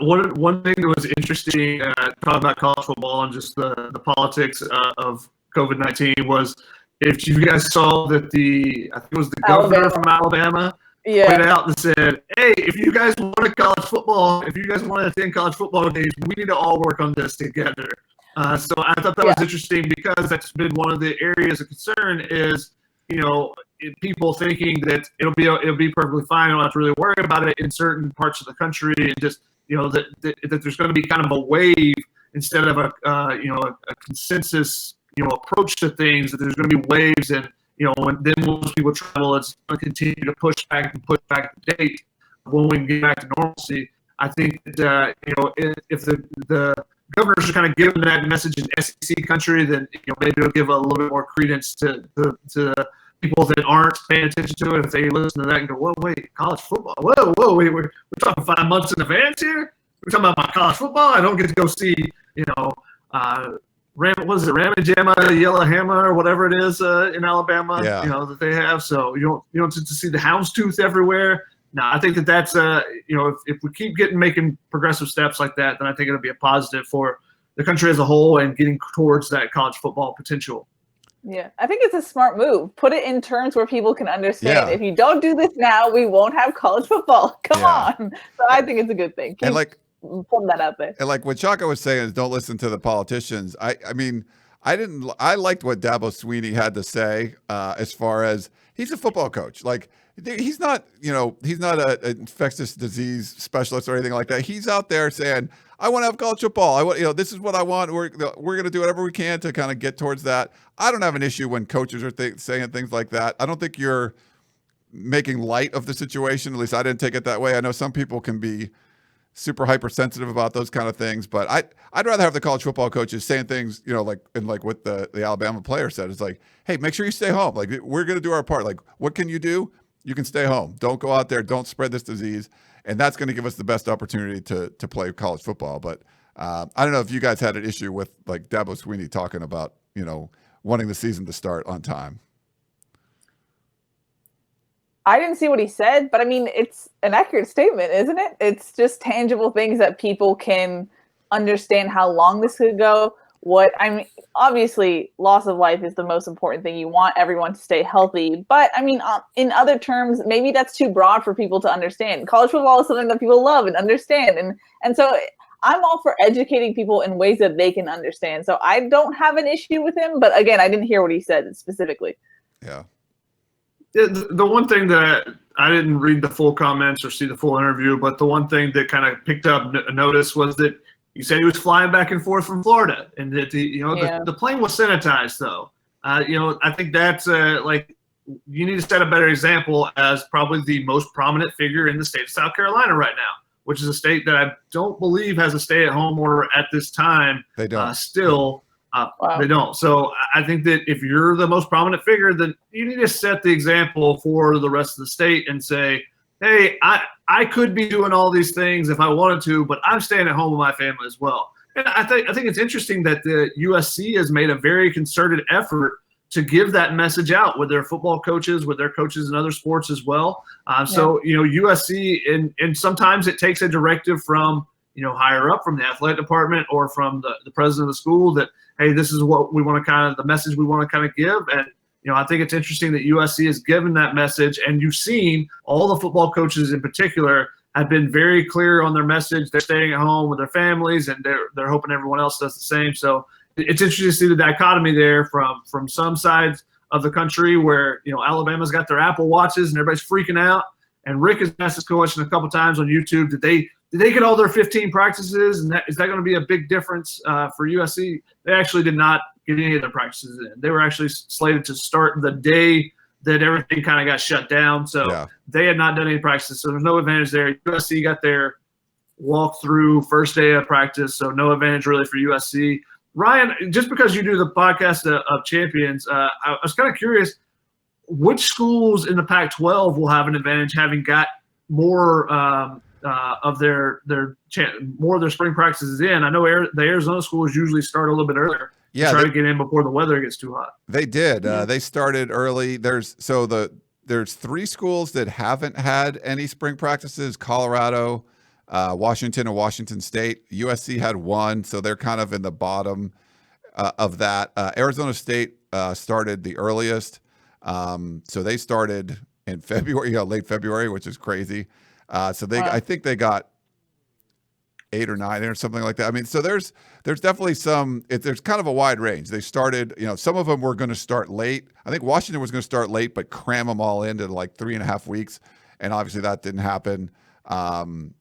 thing that was interesting talking about college football and just the politics of COVID-19 was, if you guys saw that I think it was the governor from Alabama went out and said, hey, if you guys want to attend college football games, we need to all work on this together. So I thought that was interesting because that's been one of the areas of concern is, people thinking that it'll be perfectly fine. I don't have to really worry about it in certain parts of the country, and just that there's going to be kind of a wave instead of a consensus approach to things. That there's going to be waves, and when most people travel, it's going to continue to push back the date when we can get back to normalcy. I think that if the governors are kind of giving that message in SEC country, then maybe it'll give a little bit more credence to people that aren't paying attention to it. If they listen to that and go, "Whoa, wait, college football? Whoa, wait, we're talking 5 months in advance here. We're talking about my college football. I don't get to go see Ramajama, Yellowhammer, or whatever it is in Alabama, that they have. So you don't get to see the houndstooth everywhere." No, I think that's if we keep making progressive steps like that, then I think it'll be a positive for the country as a whole and getting towards that college football potential. Yeah, I think it's a smart move. Put it in terms where people can understand. Yeah. If you don't do this now, we won't have college football. Come on. So I think it's a good thing. Keep putting that out there. And like what Chaka was saying is don't listen to the politicians. I liked what Dabo Swinney had to say as far as he's a football coach. Like he's not an infectious disease specialist or anything like that. He's out there saying, I want to have college football. This is what I want. We're going to do whatever we can to kind of get towards that. I don't have an issue when coaches are saying things like that. I don't think you're making light of the situation. At least I didn't take it that way. I know some people can be super hypersensitive about those kind of things, but I'd rather have the college football coaches saying things, like what the Alabama player said. It's like, hey, make sure you stay home. Like we're going to do our part. Like what can you do? You can stay home. Don't go out there. Don't spread this disease. And that's going to give us the best opportunity to play college football. But I don't know if you guys had an issue with like Dabo Swinney talking about, wanting the season to start on time. I didn't see what he said, but I mean, it's an accurate statement, isn't it? It's just tangible things that people can understand how long this could go. Obviously, loss of life is the most important thing. You want everyone to stay healthy. But I mean, in other terms, maybe that's too broad for people to understand. College football is something that people love and understand. And so I'm all for educating people in ways that they can understand. So I don't have an issue with him. But again, I didn't hear what he said specifically. Yeah. The one thing that I didn't read the full comments or see the full interview, but the one thing that kind of picked up notice was that he said he was flying back and forth from Florida, and that the plane was sanitized. Though, I think that's you need to set a better example as probably the most prominent figure in the state of South Carolina right now, which is a state that I don't believe has a stay-at-home order at this time. They don't. They don't. So I think that if you're the most prominent figure, then you need to set the example for the rest of the state and say, hey, I could be doing all these things if I wanted to, but I'm staying at home with my family as well. And I think it's interesting that the USC has made a very concerted effort to give that message out with their football coaches, with their coaches in other sports as well. So USC, and sometimes it takes a directive from higher up, from the athletic department or from the president of the school, that, hey, this is what we want to the message we want to kind of give. And I think it's interesting that USC has given that message, and you've seen all the football coaches in particular have been very clear on their message. They're staying at home with their families, and they're hoping everyone else does the same. So it's interesting to see the dichotomy there from some sides of the country where Alabama's got their Apple Watches and everybody's freaking out. And Rick has asked this question a couple times on YouTube: Did they get all their 15 practices? And is that going to be a big difference for USC? They actually did not get any of their practices in. They were actually slated to start the day that everything kind of got shut down. So they had not done any practices. So there's no advantage there. USC got their walkthrough first day of practice, so no advantage really for USC. Ryan, just because you do the podcast of champions, I was kind of curious, which schools in the Pac-12 will have an advantage having got more of their spring practices in? I know the Arizona schools usually start a little bit earlier. Yeah, try to get in before the weather gets too hot. They did. They started early. There's 3 schools that haven't had any spring practices: Colorado, Washington, and Washington State. USC had 1, so they're kind of in the bottom of that. Arizona State started the earliest, so they started in February, late February, which is crazy. So I think they got 8 or 9 or something like that. I mean, so there's definitely there's kind of a wide range. They started, some of them were going to start late. I think Washington was going to start late, but cram them all into like 3.5 weeks. And obviously that didn't happen. And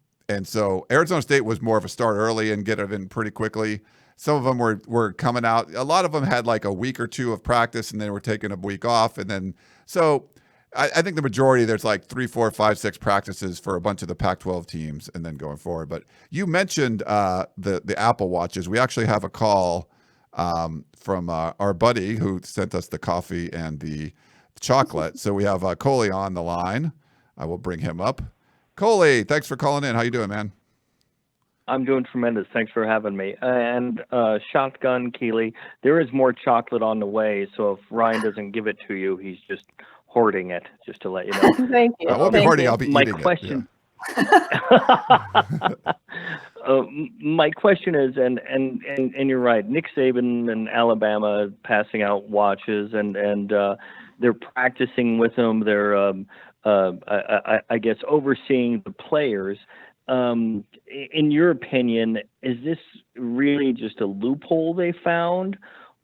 so Arizona State was more of a start early and get it in pretty quickly. Some of them were coming out. A lot of them had like a week or two of practice and they were taking a week off. And then, so I think the majority, there's like 3, 4, 5, 6 practices for a bunch of the Pac-12 teams and then going forward. But you mentioned the Apple Watches. We actually have a call from our buddy who sent us the coffee and the chocolate. So we have Cory on the line. I will bring him up. Cory, thanks for calling in. How you doing, man? I'm doing tremendous. Thanks for having me. And shotgun, Keely, there is more chocolate on the way. So if Ryan doesn't give it to you, he's just hoarding it, just to let you know. Thank you. I won't be hoarding. I'll be my eating question, it. Yeah. My question is, and you're right, Nick Saban and Alabama passing out watches, and they're practicing with them. They're, I guess, overseeing the players. In your opinion, is this really just a loophole they found?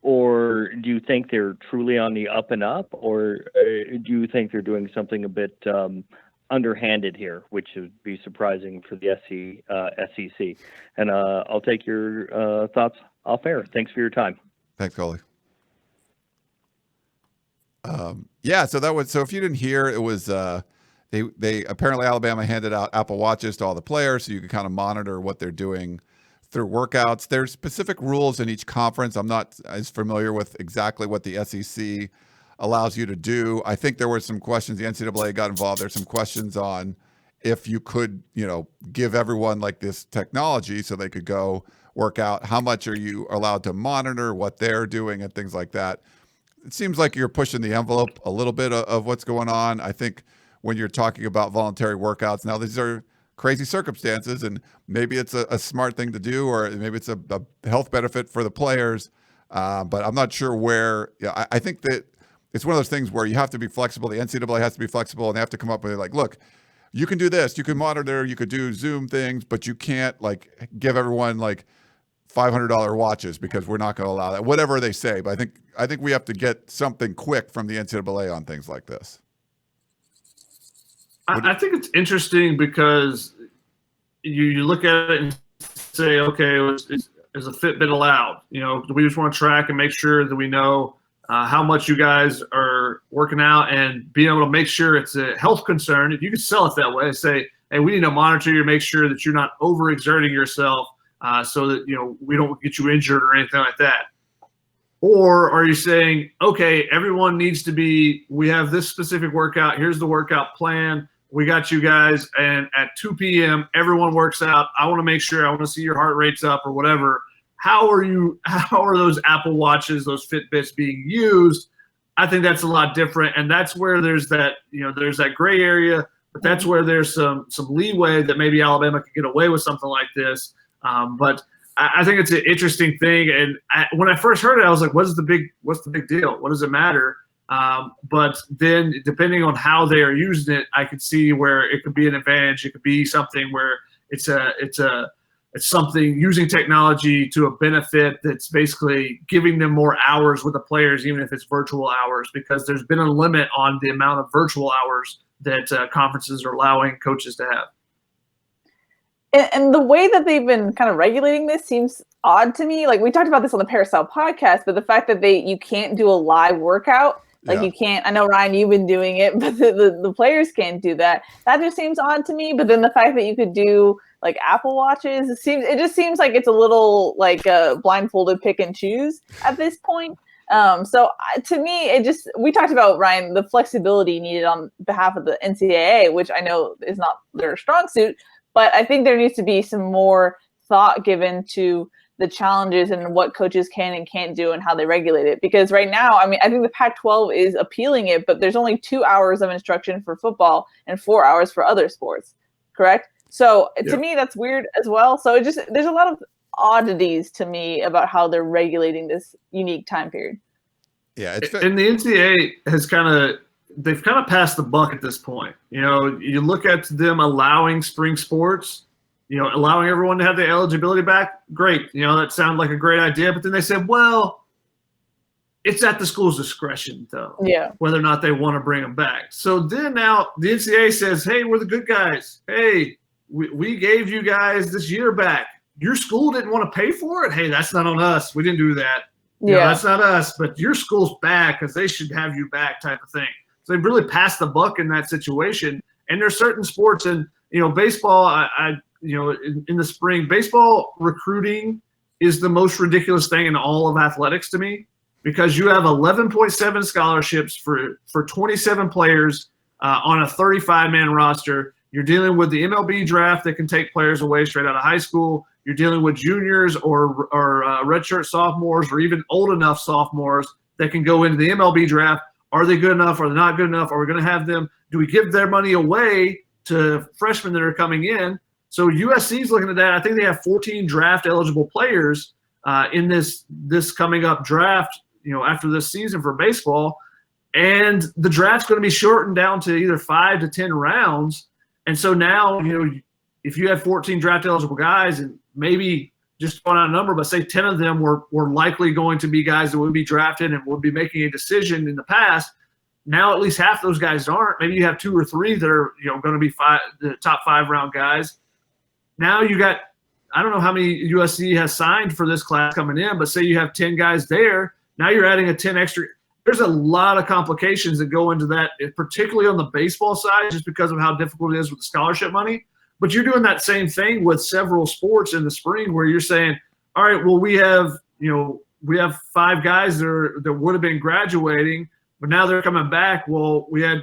Or do you think they're truly on the up and up? Or do you think they're doing something a bit underhanded here, which would be surprising for the SEC? And I'll take your thoughts off air. Thanks for your time. Thanks, Cory. Yeah, so if you didn't hear, it was they apparently Alabama handed out Apple Watches to all the players so you can kind of monitor what they're doing through workouts. There's specific rules in each conference. I'm not as familiar with exactly what the SEC allows you to do. I think there were some questions. The NCAA got involved. There's some questions on if you could, give everyone like this technology so they could go work out. How much are you allowed to monitor what they're doing and things like that? It seems like you're pushing the envelope a little bit of what's going on. I think when you're talking about voluntary workouts, now these are crazy circumstances, and maybe it's a smart thing to do, or maybe it's a health benefit for the players. But I'm not sure where. I think that it's one of those things where you have to be flexible. The NCAA has to be flexible, and they have to come up with like, look, you can do this, you can monitor, you could do Zoom things, but you can't like give everyone like $500 watches because we're not going to allow that. Whatever they say, but I think we have to get something quick from the NCAA on things like this. I think it's interesting because you look at it and say, okay, is a Fitbit allowed? Do we just want to track and make sure that we know how much you guys are working out and being able to make sure it's a health concern? If you could sell it that way, say, hey, we need to monitor you to make sure that you're not overexerting yourself so that, we don't get you injured or anything like that. Or are you saying, okay, everyone needs to we have this specific workout. Here's the workout plan. We got you guys. And at 2 p.m., everyone works out. I want to make sure, I want to see your heart rates up or whatever. How are those Apple Watches, those Fitbits being used? I think that's a lot different. And that's where there's that, there's that gray area, but that's where there's some leeway that maybe Alabama could get away with something like this. But I think it's an interesting thing. And when I first heard it, I was like, what's the big deal? What does it matter? But then depending on how they are using it, I could see where it could be an advantage. It could be something where it's something using technology to a benefit that's basically giving them more hours with the players, even if it's virtual hours, because there's been a limit on the amount of virtual hours that conferences are allowing coaches to have. And the way that they've been kind of regulating this seems odd to me. Like we talked about this on the Peristyle podcast, but the fact that you can't do a live workout, you can't. I know, Ryan, you've been doing it, but the players can't do that. That just seems odd to me. But then the fact that you could do like Apple Watches, it just seems like it's a little like a blindfolded pick and choose at this point. So to me, we talked about, Ryan, the flexibility needed on behalf of the NCAA, which I know is not their strong suit. But I think there needs to be some more thought given to the challenges and what coaches can and can't do and how they regulate it. Because right now, I think the Pac-12 is appealing it, but there's only 2 hours of instruction for football and 4 hours for other sports, correct? So to me, that's weird as well. So there's a lot of oddities to me about how they're regulating this unique time period. Yeah, and the NCAA has they've kind of passed the buck at this point. You look at them allowing spring sports. allowing everyone to have their eligibility back, great. That sounded like a great idea. But then they said, well, it's at the school's discretion, though, whether or not they want to bring them back. So then now the NCAA says, hey, we're the good guys. Hey, we gave you guys this year back. Your school didn't want to pay for it? Hey, that's not on us. We didn't do that. That's not us. But your school's back because they should have you back type of thing. So they really passed the buck in that situation. And there's certain sports, and baseball, in the spring, baseball recruiting is the most ridiculous thing in all of athletics to me, because you have 11.7 scholarships for 27 players on a 35-man roster. You're dealing with the MLB draft that can take players away straight out of high school. You're dealing with juniors or redshirt sophomores, or even old enough sophomores that can go into the MLB draft. Are they good enough? Are they not good enough? Are we going to have them? Do we give their money away to freshmen that are coming in? So USC is looking at that. I think they have 14 draft-eligible players in this coming up draft, after this season for baseball. And the draft's going to be shortened down to either 5 to 10 rounds. And so now, if you have 14 draft-eligible guys, and maybe just throwing out a number, but say 10 of them were likely going to be guys that would be drafted and would be making a decision in the past, now at least half those guys aren't. Maybe you have 2 or 3 that are going to be the top 5 round guys. Now you got, I don't know how many USC has signed for this class coming in, but say you have 10 guys there. Now you're adding a 10 extra. There's a lot of complications that go into that, particularly on the baseball side, just because of how difficult it is with the scholarship money. But you're doing that same thing with several sports in the spring, where you're saying, all right, well, we have 5 guys that would have been graduating, but now they're coming back. Well, we had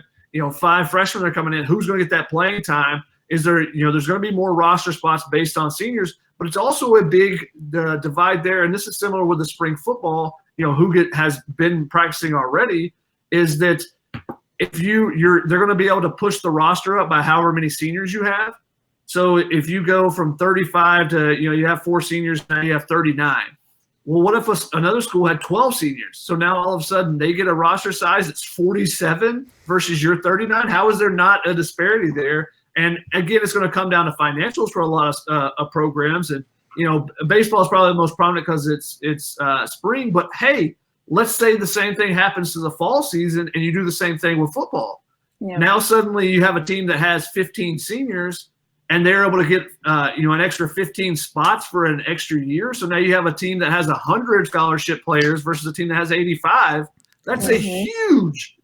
5 freshmen that are coming in. Who's going to get that playing time? Is there there's going to be more roster spots based on seniors, but it's also a big divide there. And this is similar with the spring football. Who has been practicing already, is that if they're going to be able to push the roster up by however many seniors you have. So if you go from 35 to, you have 4 seniors, now you have 39. Well, what if another school had 12 seniors? So now all of a sudden they get a roster size that's 47 versus your 39. How is there not a disparity there? And again, it's going to come down to financials for a lot of programs. And, baseball is probably the most prominent because it's spring. But, hey, let's say the same thing happens to the fall season and you do the same thing with football. Yeah. Now suddenly you have a team that has 15 seniors and they're able to get an extra 15 spots for an extra year. So now you have a team that has 100 scholarship players versus a team that has 85. That's a huge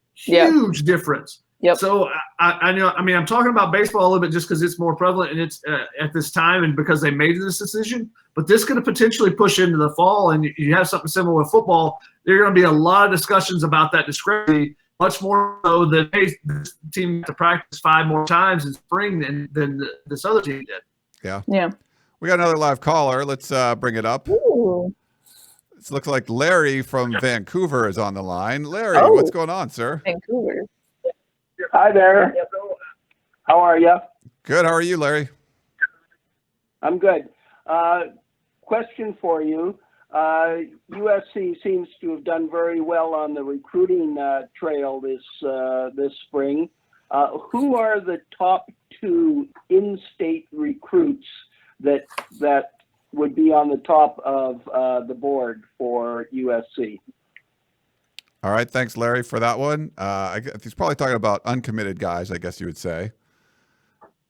difference. Yep. So I know. I mean, I'm talking about baseball a little bit just because it's more prevalent and it's at this time, and because they made this decision. But this could potentially push into the fall, and you have something similar with football. There are going to be a lot of discussions about that discrepancy, much more so that this team had to practice 5 more times in spring than this other team did. Yeah. Yeah. We got another live caller. Let's bring it up. Ooh. It looks like Larry from Vancouver is on the line. Larry, what's going on, sir? Vancouver. Hi there. How are you? Good. How are you, Larry? I'm good. Question for you. USC seems to have done very well on the recruiting trail this spring. Who are the top 2 in-state recruits that would be on the top of the board for USC? All right. Thanks, Larry, for that one. He's probably talking about uncommitted guys, I guess you would say.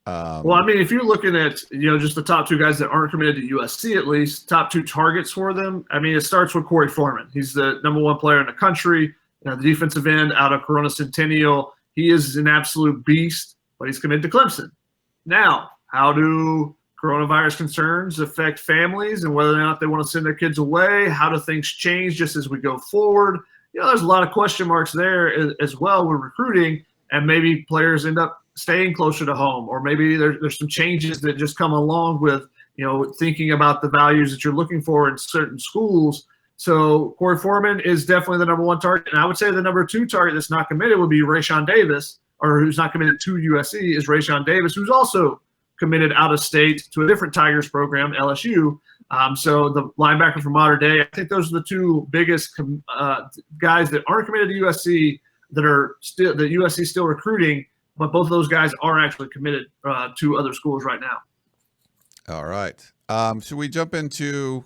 Well, I mean, if you're looking at, just the top 2 guys that aren't committed to USC, at least top 2 targets for them. I mean, it starts with Cory Foreman. He's the #1 player in the country, the defensive end out of Corona Centennial. He is an absolute beast, but he's committed to Clemson. Now, how do coronavirus concerns affect families and whether or not they want to send their kids away? How do things change just as we go forward? There's a lot of question marks there as well with recruiting, and maybe players end up staying closer to home, or maybe there's some changes that just come along with, thinking about the values that you're looking for in certain schools. So Cory Foreman is definitely the #1 target. And I would say the #2 target that's not committed would be Rayshawn Davis, or who's not committed to USC is Rayshawn Davis, who's also committed out of state to a different Tigers program, LSU. So the linebacker from Mater Dei, I think those are the 2 biggest guys that aren't committed to USC that USC is still recruiting, but both of those guys are actually committed to other schools right now. All right. Should we jump into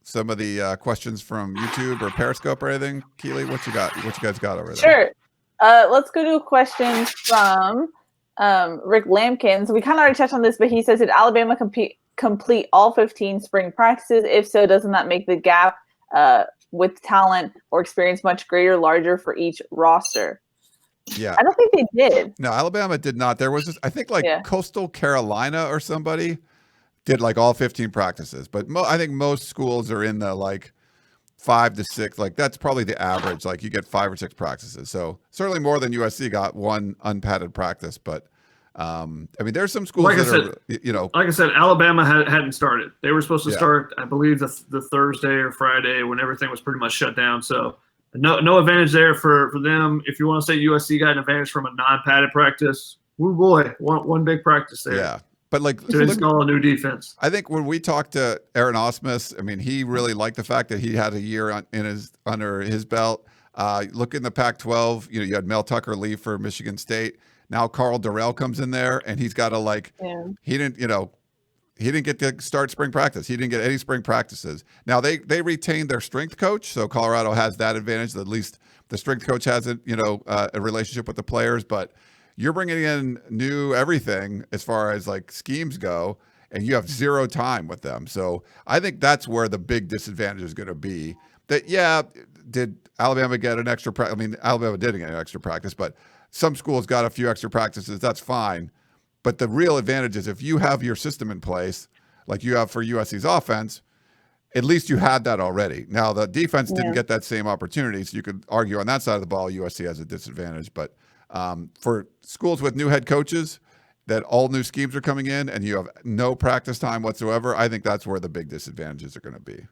some of the questions from YouTube or Periscope or anything? Keely, what you got? What you guys got over there? Sure. Let's go to a question from Rick Lampkins. We kind of already touched on this, but he says, did Alabama complete all 15 spring practices? If so, doesn't that make the gap with talent or experience much greater, larger for each roster? Yeah. I don't think they did. No, Alabama did not. There was this, I think like Yeah. Coastal Carolina or somebody did like all 15 practices, but I think most schools are in the like 5 to 6. Like that's probably the average. Like you get 5 or 6 practices. So certainly more than USC got one unpadded practice. But I mean, there's some schools are, you know, like I said, Alabama hadn't started. They were supposed to Yeah. start, I believe, the Thursday or Friday when everything was pretty much shut down. So no advantage there for them. If you want to say USC got an advantage from a non-padded practice, woo boy, one big practice there. Yeah. But like To install a new defense. I think when we talked to Aaron Osmus, I mean, he really liked the fact that he had a year under his belt. Look in the Pac-12, you know, you had Mel Tucker leave for Michigan State. Now Carl Durrell comes in there, and he's got to he didn't get to start spring practice. He didn't get any spring practices. Now they retained their strength coach, so Colorado has that advantage that at least the strength coach has a relationship with the players, but you're bringing in new everything as far as like schemes go, and you have zero time with them. So I think that's where the big disadvantage is going to be. That, yeah, did Alabama get an extra practice? I mean, Alabama did get an extra practice, but some schools got a few extra practices. That's fine. But the real advantage is if you have your system in place, like you have for USC's offense, at least you had that already. Now, the defense didn't get that same opportunity, so you could argue on that side of the ball, USC has a disadvantage. But for schools with new head coaches that all new schemes are coming in and you have no practice time whatsoever, I think that's where the big disadvantages are going to be.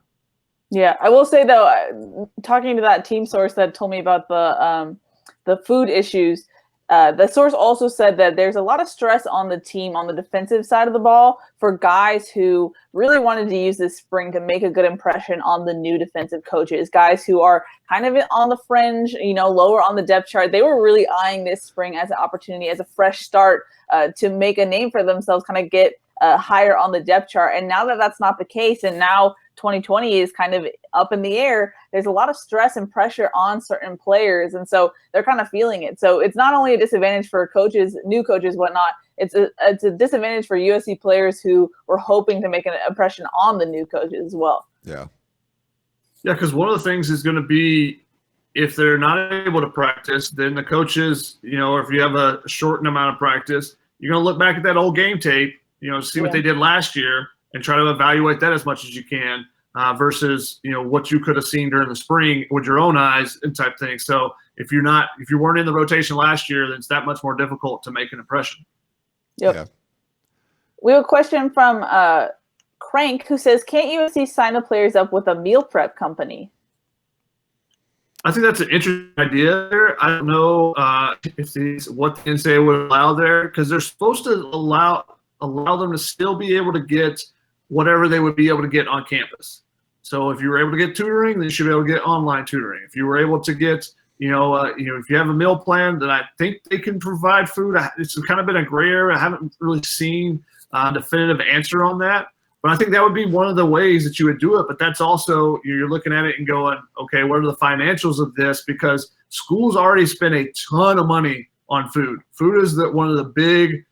Yeah, I will say though, talking to that team source that told me about the food issues, the source also said that there's a lot of stress on the team on the defensive side of the ball for guys who really wanted to use this spring to make a good impression on the new defensive coaches, guys who are kind of on the fringe, you know, lower on the depth chart. They were really eyeing this spring as an opportunity, as a fresh start to make a name for themselves, kind of get higher on the depth chart. And now that that's not the case, and now 2020 is kind of up in the air, there's a lot of stress and pressure on certain players. And so they're kind of feeling it. So it's not only a disadvantage for coaches, new coaches, whatnot, it's a disadvantage for USC players who were hoping to make an impression on the new coaches as well. Yeah. Yeah, because one of the things is going to be if they're not able to practice, then the coaches, you know, or if you have a shortened amount of practice, you're going to look back at that old game tape, you know, see what they did last year and try to evaluate that as much as you can versus, you know, what you could have seen during the spring with your own eyes and type thing. So if you weren't in the rotation last year, then it's that much more difficult to make an impression. Yep. Yeah. We have a question from Crank who says, can't USC sign the players up with a meal prep company? I think that's an interesting idea there. I don't know what the NCAA would allow there because they're supposed to allow them to still be able to get whatever they would be able to get on campus. So if you were able to get tutoring, then you should be able to get online tutoring. If you were able to get, if you have a meal plan, then I think they can provide food. It's kind of been a gray area. I haven't really seen a definitive answer on that. But I think that would be one of the ways that you would do it. But that's also, you're looking at it and going, okay, what are the financials of this? Because schools already spend a ton of money on food. Food is one of the big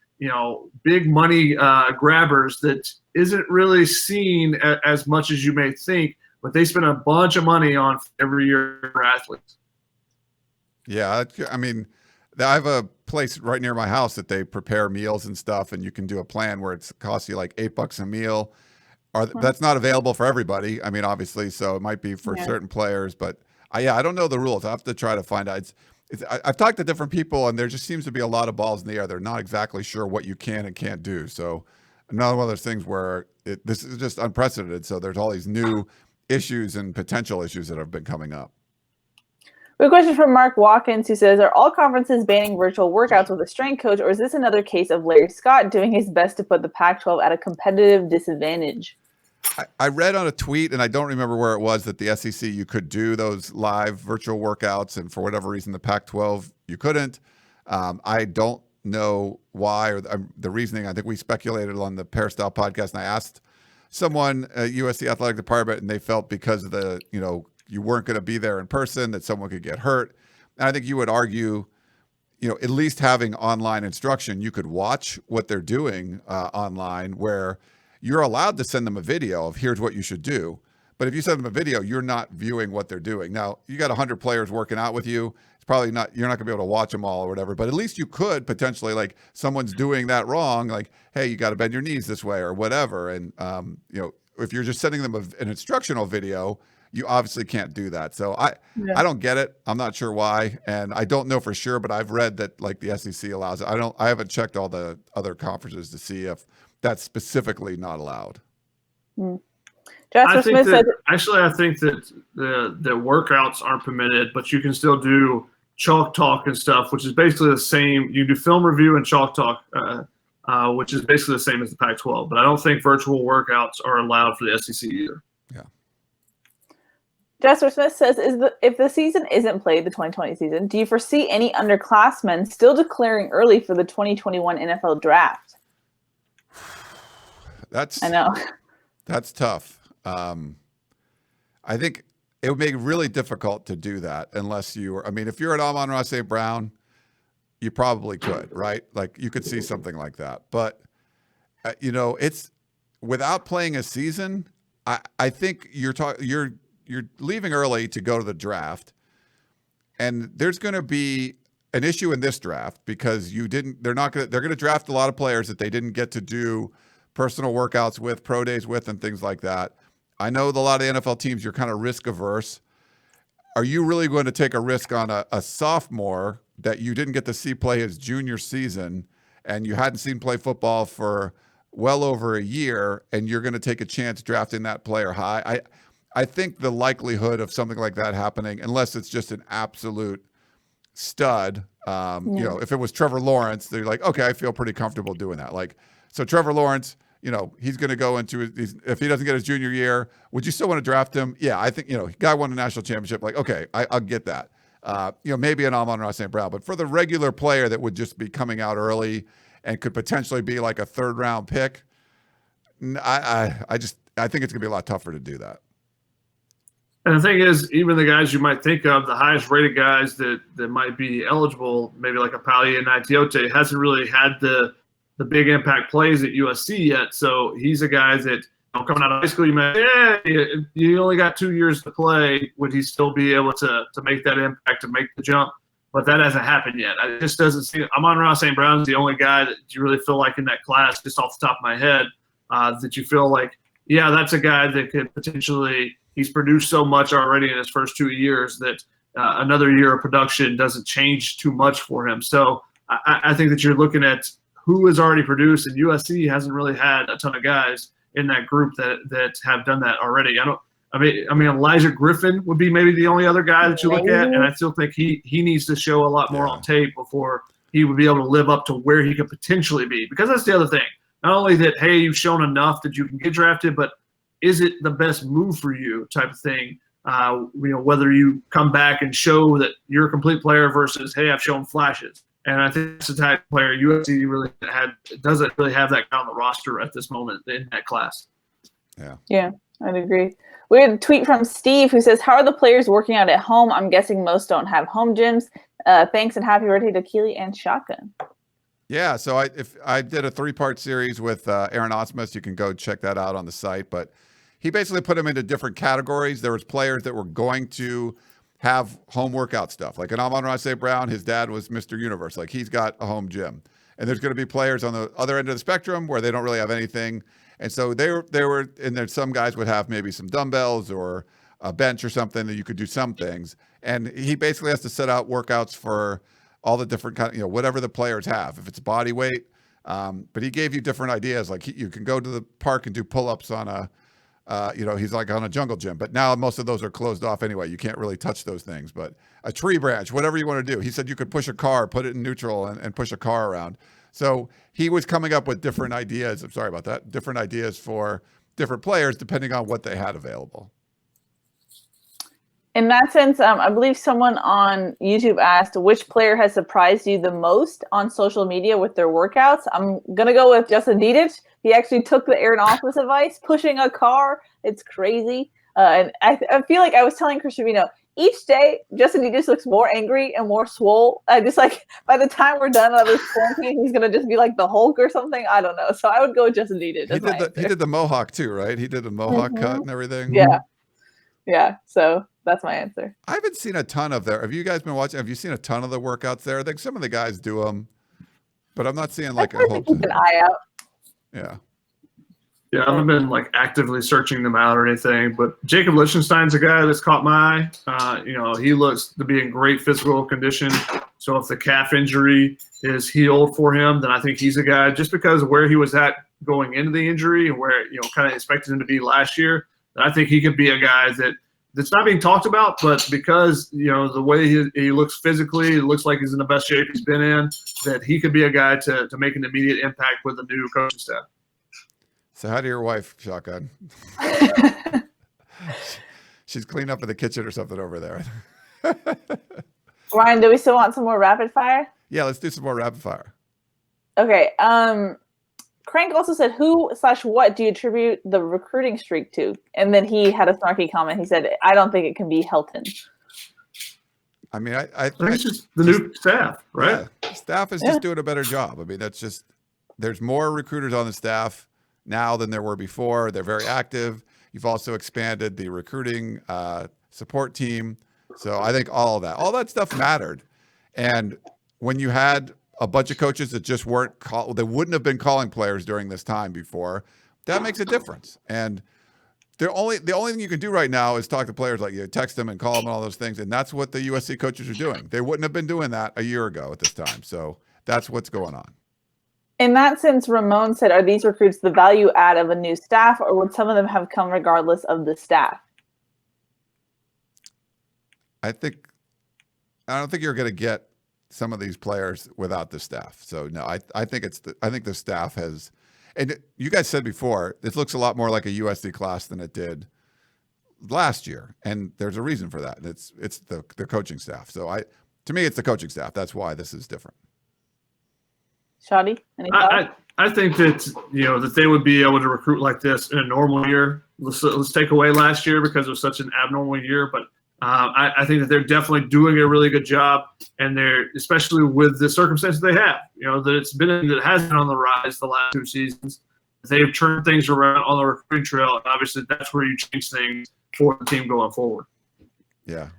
money grabbers that isn't really seen as much as you may think, but they spend a bunch of money on every year for athletes. Yeah, I mean, I have a place right near my house that they prepare meals and stuff, and you can do a plan where it costs you like $8 a meal. That's not available for everybody. I mean, obviously, so it might be for certain players, but I don't know the rules. I have to try to find out. I've talked to different people, and there just seems to be a lot of balls in the air. They're not exactly sure what you can and can't do. So another one of those things where this is just unprecedented. So there's all these new issues and potential issues that have been coming up. We have a question from Mark Watkins who says, are all conferences banning virtual workouts with a strength coach, or is this another case of Larry Scott doing his best to put the Pac-12 at a competitive disadvantage? I read on a tweet, and I don't remember where it was, that the SEC, you could do those live virtual workouts, and for whatever reason, the Pac-12, you couldn't. I don't know why or the reasoning. I think we speculated on the Peristyle podcast, and I asked someone at USC athletic department, and they felt because of the, you weren't going to be there in person, that someone could get hurt. And I think you would argue, at least having online instruction, you could watch what they're doing online, where you're allowed to send them a video of here's what you should do. But if you send them a video, you're not viewing what they're doing. Now, you got 100 players working out with you. It's probably not, you're not gonna be able to watch them all or whatever, but at least you could potentially, like, someone's doing that wrong, like, hey, you got to bend your knees this way or whatever. And, if you're just sending them an instructional video, you obviously can't do that. So I don't get it. I'm not sure why. And I don't know for sure, but I've read that, like, the SEC allows it. I haven't checked all the other conferences to see if that's specifically not allowed. Jasper Smith said, I think that the workouts aren't permitted, but you can still do chalk talk and stuff, which is basically the same. You do film review and chalk talk, which is basically the same as the Pac-12. But I don't think virtual workouts are allowed for the SEC either. Yeah. Jasper Smith says, if the season isn't played, the 2020 season, do you foresee any underclassmen still declaring early for the 2021 NFL draft? I know. That's tough. I think it would make it really difficult to do that unless you were, if you're at Amon-Ra St. Brown, you probably could, right? Like, you could see something like that. But, it's without playing a season, I think you're leaving early to go to the draft. And there's going to be an issue in this draft because they're going to draft a lot of players that they didn't get to do personal workouts with, pro days with, and things like that. I know a lot of the NFL teams, you're kind of risk averse. Are you really going to take a risk on a sophomore that you didn't get to see play his junior season and you hadn't seen play football for well over a year, and you're going to take a chance drafting that player high? I think the likelihood of something like that happening, unless it's just an absolute stud, if it was Trevor Lawrence, they're like, okay, I feel pretty comfortable doing that. Like, so Trevor Lawrence, he's going to go into if he doesn't get his junior year, would you still want to draft him? Yeah, I think, guy won a national championship. Like, okay, I'll get that. Maybe an Amon-Ra St. Brown, but for the regular player that would just be coming out early and could potentially be like a 3rd round pick, I think it's going to be a lot tougher to do that. And the thing is, even the guys you might think of, the highest rated guys that might be eligible, maybe like a Palia and Itiote, hasn't really had the big impact plays at USC yet. So he's a guy that, coming out of high school, you might say, you only got 2 years to play. Would he still be able to make that impact, to make the jump? But that hasn't happened yet. It just doesn't seem. Amon-Ra St. Brown is the only guy that you really feel like in that class, just off the top of my head, that you feel like, yeah, that's a guy that could potentially, he's produced so much already in his first 2 years that another year of production doesn't change too much for him. So I think that you're looking at who has already produced, and USC hasn't really had a ton of guys in that group that have done that already. Elijah Griffin would be maybe the only other guy that you look at, and I still think he needs to show a lot more on tape before he would be able to live up to where he could potentially be. Because that's the other thing. Not only that, hey, you've shown enough that you can get drafted, but is it the best move for you type of thing? Whether you come back and show that you're a complete player versus, hey, I've shown flashes. And I think it's the type of player USC really doesn't really have that guy on the roster at this moment in that class. Yeah, I'd agree. We had a tweet from Steve who says, how are the players working out at home? I'm guessing most don't have home gyms. Thanks, and happy birthday to Keely and Shotgun. Yeah, so I did a 3-part series with Aaron Osmus. You can go check that out on the site. But he basically put them into different categories. There was players that were going to have home workout stuff. Like an Amon-Ra St. Brown, his dad was Mr. Universe. Like, he's got a home gym. And there's going to be players on the other end of the spectrum where they don't really have anything. And so they were, and then some guys would have maybe some dumbbells or a bench or something that you could do some things. And he basically has to set out workouts for all the different kind, whatever the players have, if it's body weight. But he gave you different ideas. Like, you can go to the park and do pull-ups on a, he's like on a jungle gym, but now most of those are closed off anyway. You can't really touch those things, but a tree branch, whatever you want to do. He said you could push a car, put it in neutral and push a car around. So he was coming up with different ideas. I'm sorry about that. Different ideas for different players, depending on what they had available. In that sense, I believe someone on YouTube asked which player has surprised you the most on social media with their workouts. I'm going to go with Justin Dedich. He actually took the Aaron Office advice, pushing a car. It's crazy. And I feel like I was telling Chris Trevino, each day, Justin Dedich looks more angry and more swole. Just like by the time we're done on this quarantine, he's going to just be like the Hulk or something. I don't know. So I would go with Justin Dedich. He did the mohawk too, right? He did the mohawk cut and everything. Yeah. Yeah. So that's my answer. I haven't seen a ton of there. Have you guys been watching? Have you seen a ton of the workouts there? I think some of the guys do them, but I'm not seeing like a whole. Keep an eye out. Yeah. Yeah, I haven't been like actively searching them out or anything, but Jacob Lichtenstein's a guy that's caught my eye. He looks to be in great physical condition. So if the calf injury is healed for him, then I think he's a guy, just because of where he was at going into the injury and where, kind of expected him to be last year, then I think he could be a guy that's not being talked about, but because, the way he looks physically, it looks like he's in the best shape he's been in, that he could be a guy to make an immediate impact with the new coaching staff. So how do your wife, Shotgun? She's cleaning up in the kitchen or something over there. Ryan, do we still want some more rapid fire? Yeah, let's do some more rapid fire. Okay. Crank also said, who/what do you attribute the recruiting streak to? And then he had a snarky comment. He said, I don't think it can be Helton. I mean, I think it's just the new staff, right? Yeah, staff is just doing a better job. I mean, there's more recruiters on the staff now than there were before. They're very active. You've also expanded the recruiting support team. So I think all that stuff mattered. And when you had a bunch of coaches that just they wouldn't have been calling players during this time before, that makes a difference. And the only thing you can do right now is talk to players, like you text them and call them and all those things. And that's what the USC coaches are doing. They wouldn't have been doing that a year ago at this time. So that's what's going on. In that sense, Ramon said, are these recruits the value add of a new staff, or would some of them have come regardless of the staff? I don't think you're going to get some of these players without the staff. So no, I think the staff has, and you guys said before, this looks a lot more like a USC class than it did last year. And there's a reason for that. It's the coaching staff. So to me, it's the coaching staff. That's why this is different. Shoddy, any thoughts? I think that that they would be able to recruit like this in a normal year. Let's take away last year because it was such an abnormal year, but I think that they're definitely doing a really good job, and they're, especially with the circumstances they have, that has been on the rise the last 2 seasons. They've turned things around on the recruiting trail, and obviously that's where you change things for the team going forward. Yeah.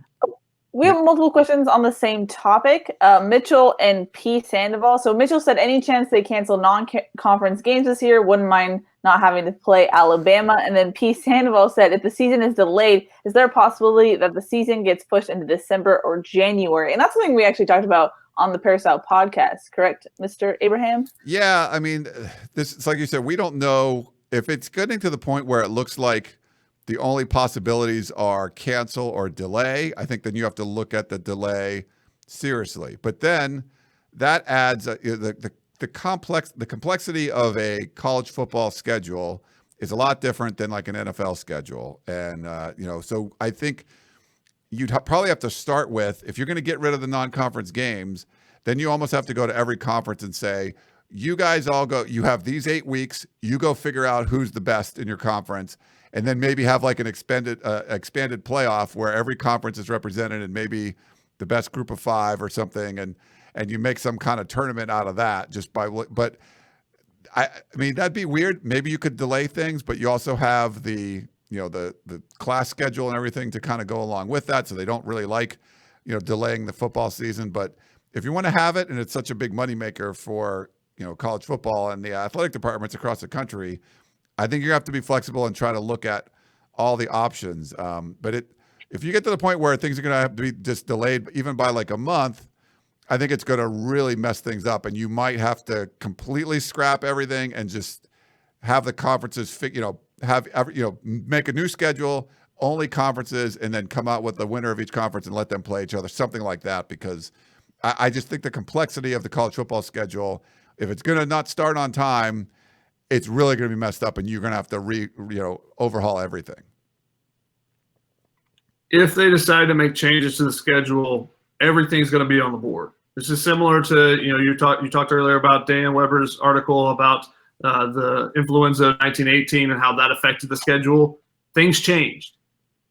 We have multiple questions on the same topic. Mitchell and P. Sandoval. So Mitchell said, any chance they cancel non-conference games this year? Wouldn't mind not having to play Alabama. And then P. Sandoval said, if the season is delayed, is there a possibility that the season gets pushed into December or January? And that's something we actually talked about on the Peristyle podcast, correct, Mr. Abraham? Yeah, I mean, it's like you said, we don't know if it's getting to the point where it looks like the only possibilities are cancel or delay. I think then you have to look at the delay seriously. But then that adds the complexity of a college football schedule is a lot different than like an NFL schedule. And so I think you'd probably have to start with, if you're going to get rid of the non-conference games, then you almost have to go to every conference and say, you guys all go, you have these 8 weeks, you go figure out who's the best in your conference. And then maybe have like an expanded playoff where every conference is represented and maybe the best group of 5 or something, and you make some kind of tournament out of that but I mean, that'd be weird. Maybe you could delay things, but you also have the class schedule and everything to kind of go along with that. So they don't really like, delaying the football season. But if you want to have it, and it's such a big moneymaker for, college football and the athletic departments across the country, I think you have to be flexible and try to look at all the options. But if you get to the point where things are going to have to be just delayed even by like a month, I think it's going to really mess things up. And you might have to completely scrap everything and just have the conferences, make a new schedule, only conferences, and then come out with the winner of each conference and let them play each other, something like that. Because I just think the complexity of the college football schedule, if it's going to not start on time, it's really going to be messed up, and you're going to have to overhaul everything. if they decide to make changes to the schedule, everything's going to be on the board. This is similar to, you talked earlier about Dan Weber's article about the influenza of 1918 and how that affected the schedule. Things changed.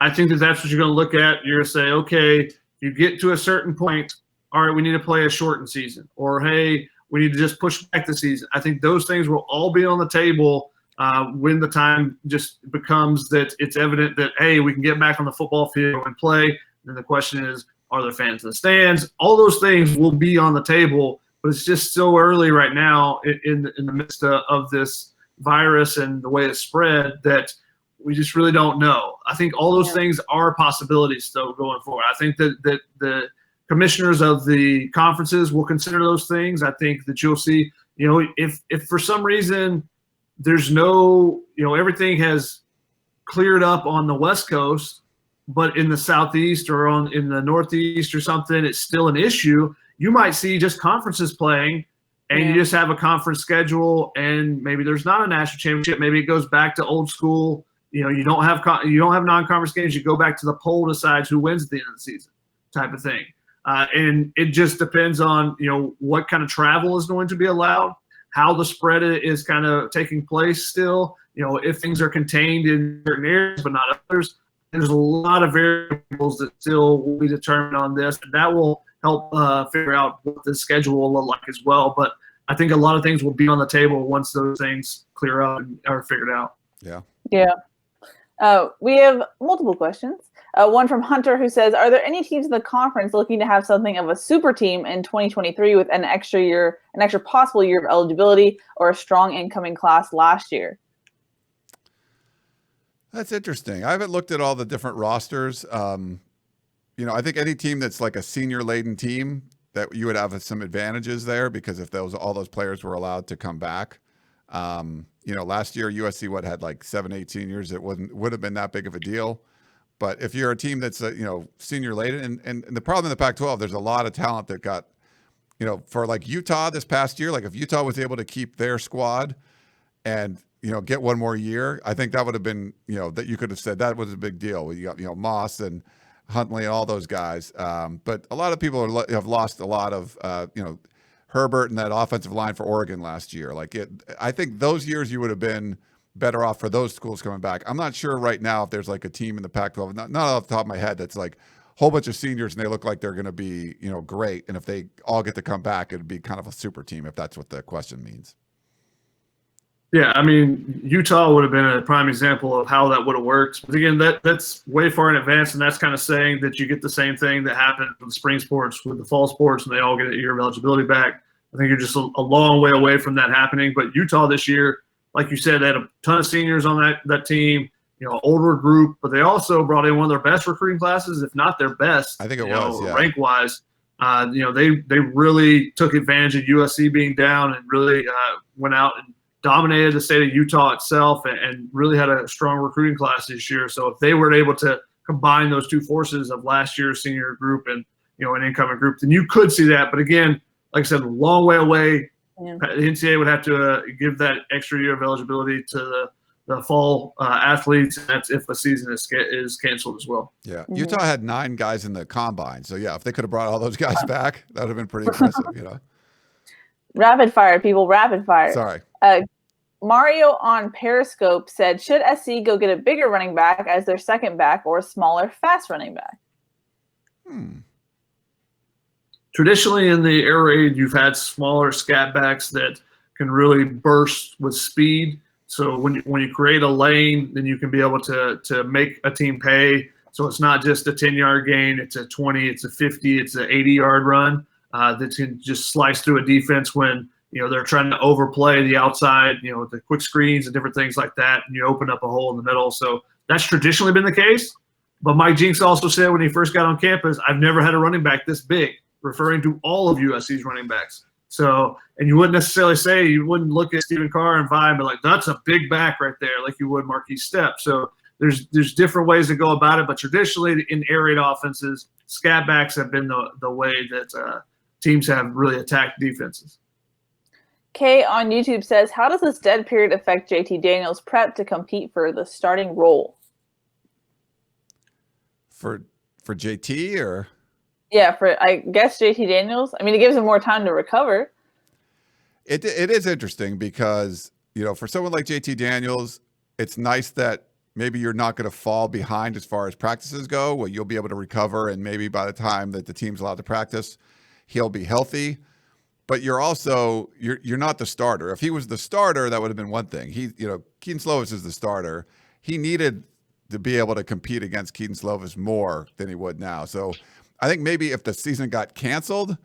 I think that's what you're going to look at. You're going to say, okay, you get to a certain point, all right, we need to play a shortened season, or hey, we need to just push back the season. I think those things will all be on the table when the time just becomes that it's evident that, hey, we can get back on the football field and play. Then the question is, are there fans in the stands? All those things will be on the table, but it's just so early right now in the midst of this virus and the way it's spread that we just really don't know. I think all those things are possibilities still going forward. I think that the commissioners of the conferences will consider those things. I think that you'll see, if for some reason there's no, everything has cleared up on the West Coast, but in the Southeast or in the Northeast or something, it's still an issue. You might see just conferences playing, and you just have a conference schedule, and maybe there's not a national championship. Maybe it goes back to old school. You don't have non-conference games. You go back to the poll decides who wins at the end of the season, type of thing. And it just depends on what kind of travel is going to be allowed, how the spread is kind of taking place still. If things are contained in certain areas but not others. There's a lot of variables that still will be determined on this, and that will help figure out what the schedule will look like as well. But I think a lot of things will be on the table once those things clear up and are figured out. Yeah. Yeah. We have multiple questions. One from Hunter who says, are there any teams in the conference looking to have something of a super team in 2023 with an extra possible year of eligibility or a strong incoming class last year? That's interesting. I haven't looked at all the different rosters. I think any team that's like a senior-laden team, that you would have some advantages there, because if all those players were allowed to come back. Last year USC had like 7-8 seniors. It would have been that big of a deal. But if you're a team that's senior-laden, and the problem in the Pac-12, there's a lot of talent that got, for like Utah this past year, like if Utah was able to keep their squad and get one more year, I think that would have been, that you could have said that was a big deal. You got, Moss and Huntley and all those guys. But a lot of people have lost a lot of, Herbert and that offensive line for Oregon last year. I think those years you would have been better off for those schools coming back. I'm not sure right now if there's like a team in the Pac-12, not off the top of my head, that's like a whole bunch of seniors and they look like they're going to be, great. And if they all get to come back, it'd be kind of a super team, if that's what the question means. Yeah, I mean, Utah would have been a prime example of how that would have worked. But again, that's way far in advance, and that's kind of saying that you get the same thing that happened with the spring sports, with the fall sports, and they all get a year of eligibility back. I think you're just a long way away from that happening. But Utah this year, like you said, they had a ton of seniors on that team, older group, but they also brought in one of their best recruiting classes, if not their best. I think it was, yeah. Rank-wise. They really took advantage of USC being down and really went out and dominated the state of Utah itself and really had a strong recruiting class this year. So if they were able to combine those two forces of last year's senior group and, an incoming group, then you could see that. But again, like I said, a long way away. Yeah. The NCAA would have to give that extra year of eligibility to the fall athletes. And that's if a season is canceled as well. Yeah. Utah had 9 guys in the combine. So yeah, if they could have brought all those guys back, that would have been pretty impressive, Rapid fire, people, rapid fire. Sorry. Mario on Periscope said, should SC go get a bigger running back as their second back or a smaller, fast running back? Traditionally in the air raid, you've had smaller scat backs that can really burst with speed. So when you create a lane, then you can be able to make a team pay. So it's not just a 10-yard gain, it's a 20, it's a 50, it's an 80-yard run that can just slice through a defense when they're trying to overplay the outside, the quick screens and different things like that, and you open up a hole in the middle. So that's traditionally been the case. But Mike Jinks also said when he first got on campus, I've never had a running back this big, referring to all of USC's running backs. So, and you wouldn't necessarily you wouldn't look at Stephen Carr and Vi and be like, that's a big back right there, like you would Marquise Stepp. So there's different ways to go about it. But traditionally in air raid offenses, scat backs have been the way that teams have really attacked defenses. Kay on YouTube says, how does this dead period affect JT Daniels' prep to compete for the starting role? For JT or? Yeah, for I guess JT Daniels. I mean, it gives him more time to recover. It is interesting because, for someone like JT Daniels, it's nice that maybe you're not going to fall behind as far as practices go. Well, you'll be able to recover, and maybe by the time that the team's allowed to practice, he'll be healthy. But you're also you're not the starter. If he was the starter, that would have been one thing. Keaton Slovis is the starter. He needed to be able to compete against Keaton Slovis more than he would now. So I think maybe if the season got canceled,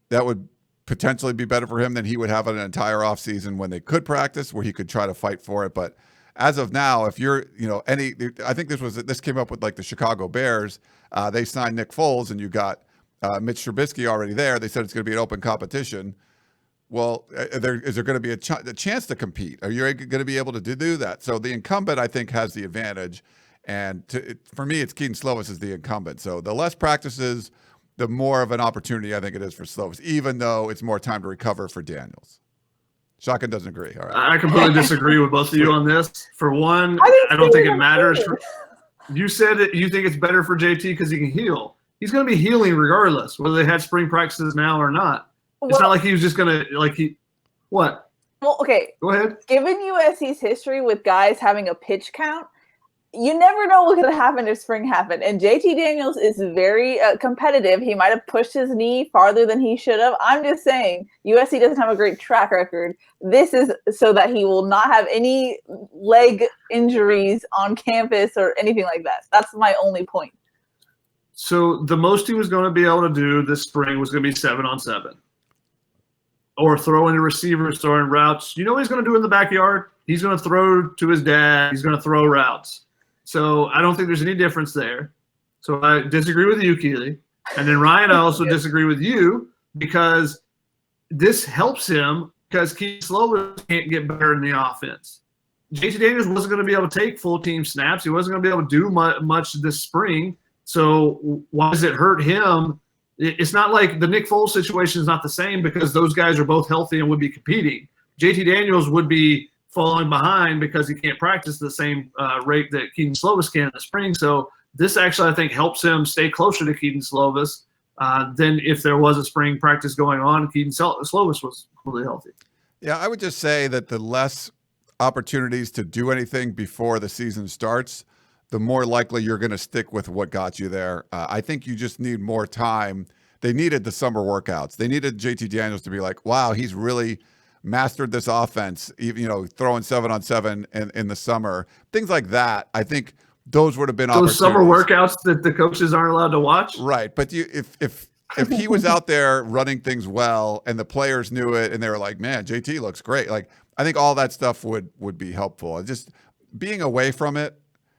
that would potentially be better for him. Than he would have an entire offseason when they could practice, where he could try to fight for it. But as of now, if you're, I think this came up with like the Chicago Bears. They signed Nick Foles, and you got Mitch Trubisky already there. They said it's going to be an open competition. Well, is there going to be a chance to compete? Are you going to be able to do that? So the incumbent, I think, has the advantage. And for me, it's Keaton Slovis is the incumbent. So the less practices, the more of an opportunity I think it is for Slovis, even though it's more time to recover for Daniels. Shotgun doesn't agree. All right. I completely disagree with both of you on this. For one, I don't think it matters. You said that you think it's better for JT because he can heal. He's going to be healing regardless, whether they had spring practices now or not. It's not like he was just going to, what? Well, okay. Go ahead. Given USC's history with guys having a pitch count, you never know what's going to happen if spring happened. And JT Daniels is very competitive. He might have pushed his knee farther than he should have. I'm just saying, USC doesn't have a great track record. This is so that he will not have any leg injuries on campus or anything like that. That's my only point. So the most he was going to be able to do this spring was going to be 7-on-7. Or throwing to receivers, throwing routes. You know what he's going to do in the backyard? He's going to throw to his dad. He's going to throw routes. So I don't think there's any difference there. So I disagree with you, Keely. And then Ryan, I also disagree with you because this helps him because Keaton Slovis can't get better in the offense. JT Daniels wasn't going to be able to take full team snaps. He wasn't going to be able to do much this spring. So why does it hurt him? It's not like the Nick Foles situation is not the same because those guys are both healthy and would be competing. JT Daniels would be falling behind because he can't practice the same rate that Keaton Slovis can in the spring. So this actually, I think, helps him stay closer to Keaton Slovis than if there was a spring practice going on. Keaton Slovis was completely healthy. Yeah, I would just say that the less opportunities to do anything before the season starts, the more likely you're going to stick with what got you there. I think you just need more time. They needed the summer workouts. They needed JT Daniels to be like, wow, he's really mastered this offense, even, throwing 7-on-7 in the summer, things like that. I think those would have been those summer workouts that the coaches aren't allowed to watch. Right. But if he was out there running things well and the players knew it and they were like, man, JT looks great. Like, I think all that stuff would be helpful. And just being away from it.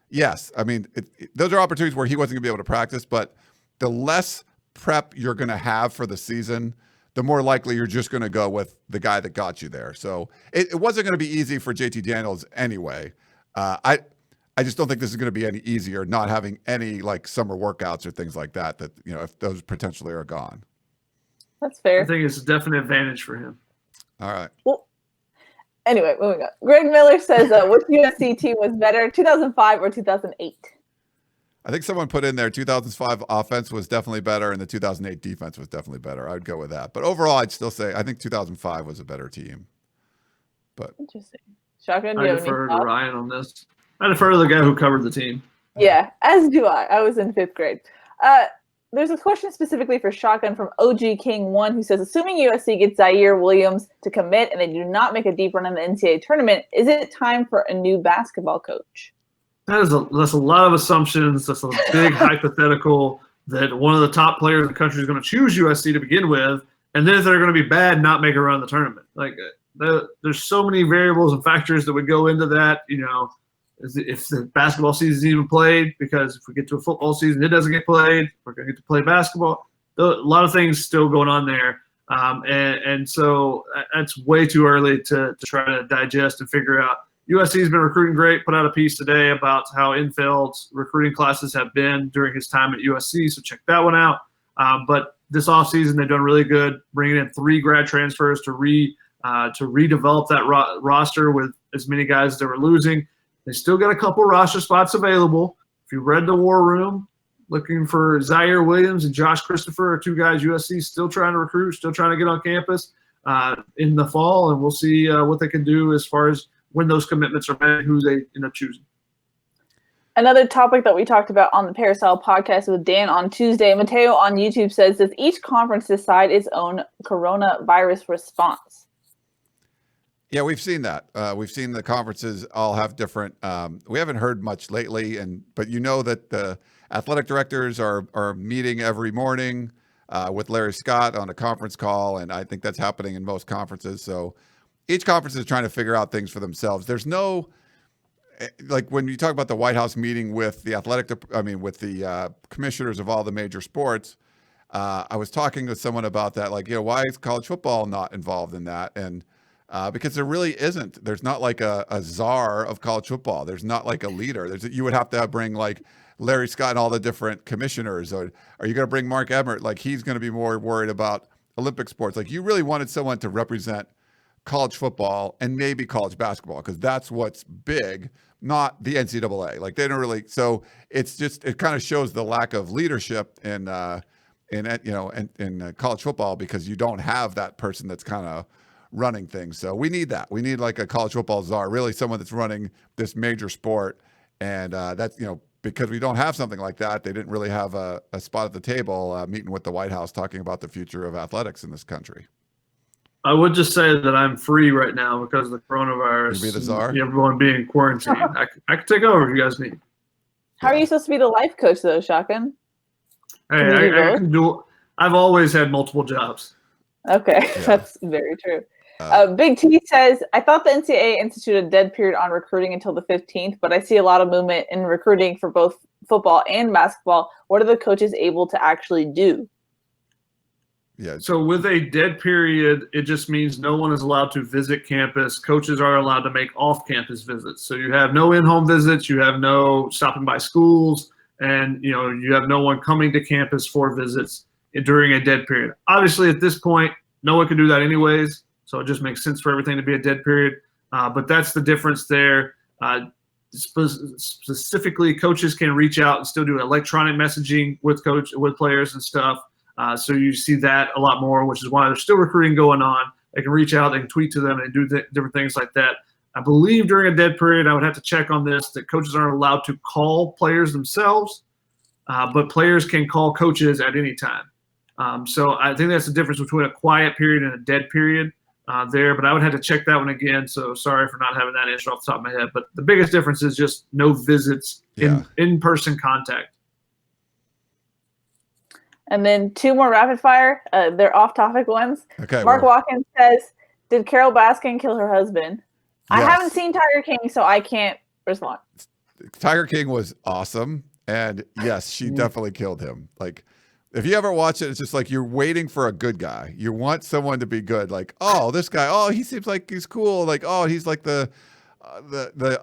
Yes. I mean, those are opportunities where he wasn't gonna be able to practice, but the less prep you're going to have for the season, the more likely you're just going to go with the guy that got you there. So it wasn't going to be easy for JT Daniels anyway. I just don't think this is going to be any easier not having any like summer workouts or things like that, if those potentially are gone. That's fair. I think it's a definite advantage for him. All right. Well, anyway, moving on. Greg Miller says, which USC team was better, 2005 or 2008? I think someone put in there 2005 offense was definitely better and the 2008 defense was definitely better. I would go with that. But overall, I'd still say I think 2005 was a better team. But interesting. Shotgun, I defer to Ryan on this. I defer to the guy who covered the team. Yeah, as do I. I was in 5th grade. There's a question specifically for Shotgun from OG King 1 who says, assuming USC gets Zaire Williams to commit and they do not make a deep run in the NCAA tournament, is it time for a new basketball coach? That's a lot of assumptions. That's a big hypothetical that one of the top players in the country is going to choose USC to begin with, and then if they're going to be bad, not make a run in the tournament. Like there's so many variables and factors that would go into that. If the basketball season is even played, because if we get to a football season, it doesn't get played. We're going to get to play basketball. A lot of things still going on there, and so that's way too early to try to digest and figure out. USC has been recruiting great, put out a piece today about how Infeld's recruiting classes have been during his time at USC, so check that one out. But this offseason, they've done really good, bringing in 3 grad transfers to redevelop that roster with as many guys as they were losing. They still got a couple roster spots available. If you read the War Room, looking for Zaire Williams and Josh Christopher are two guys USC still trying to recruit, still trying to get on campus in the fall, and we'll see what they can do as far as when those commitments are made, who they end up choosing. Another topic that we talked about on the Parasail podcast with Dan on Tuesday, Mateo on YouTube says, does each conference decide its own coronavirus response? Yeah, we've seen that. We've seen the conferences all have different. We haven't heard much lately, but you know that the athletic directors are meeting every morning with Larry Scott on a conference call, and I think that's happening in most conferences. So each conference is trying to figure out things for themselves. There's no, like when you talk about the White House meeting with the with the commissioners of all the major sports, I was talking with someone about that, like, why is college football not involved in that? And because there really isn't. There's not like a czar of college football. There's not like a leader. You would have to bring like Larry Scott and all the different commissioners. Or are you going to bring Mark Emmert? Like he's going to be more worried about Olympic sports. Like you really wanted someone to represent college football and maybe college basketball because that's what's big, not the NCAA. Like they don't really. So it's just it kind of shows the lack of leadership in college football because you don't have that person that's kind of running things. So we need that. We need like a college football czar, really someone that's running this major sport. And that's, because we don't have something like that, they didn't really have a spot at the table meeting with the White House talking about the future of athletics in this country. I would just say that I'm free right now because of the coronavirus. You be the czar? Everyone being quarantined. I could take over if you guys need. How are you supposed to be the life coach though, Shotgun? Hey, I can do. I've always had multiple jobs. Okay, Yeah. That's very true. Big T says, I thought the NCAA instituted a dead period on recruiting until the 15th, but I see a lot of movement in recruiting for both football and basketball. What are the coaches able to actually do? Yeah. So with a dead period, it just means no one is allowed to visit campus. Coaches are allowed to make off-campus visits. So you have no in-home visits, you have no stopping by schools, and you have no one coming to campus for visits during a dead period. Obviously, at this point, no one can do that anyways. So it just makes sense for everything to be a dead period. But that's the difference there. Specifically, coaches can reach out and still do electronic messaging with players and stuff. So you see that a lot more, which is why there's still recruiting going on. They can reach out, they can tweet to them, and do different things like that. I believe during a dead period, I would have to check on this, that coaches aren't allowed to call players themselves, but players can call coaches at any time. So I think that's the difference between a quiet period and a dead period there, but I would have to check that one again. So sorry for not having that answer off the top of my head. But the biggest difference is just no visits, in-person contact. And then 2 more rapid fire. They're off-topic ones. Okay. Mark Watkins says, did Carol Baskin kill her husband? I Yes. haven't seen Tiger King, so I can't respond. Tiger King was awesome. And yes, she definitely killed him. Like, if you ever watch it, it's just like you're waiting for a good guy. You want someone to be good. Like, oh, this guy, oh, he seems like he's cool. Like, oh, he's like the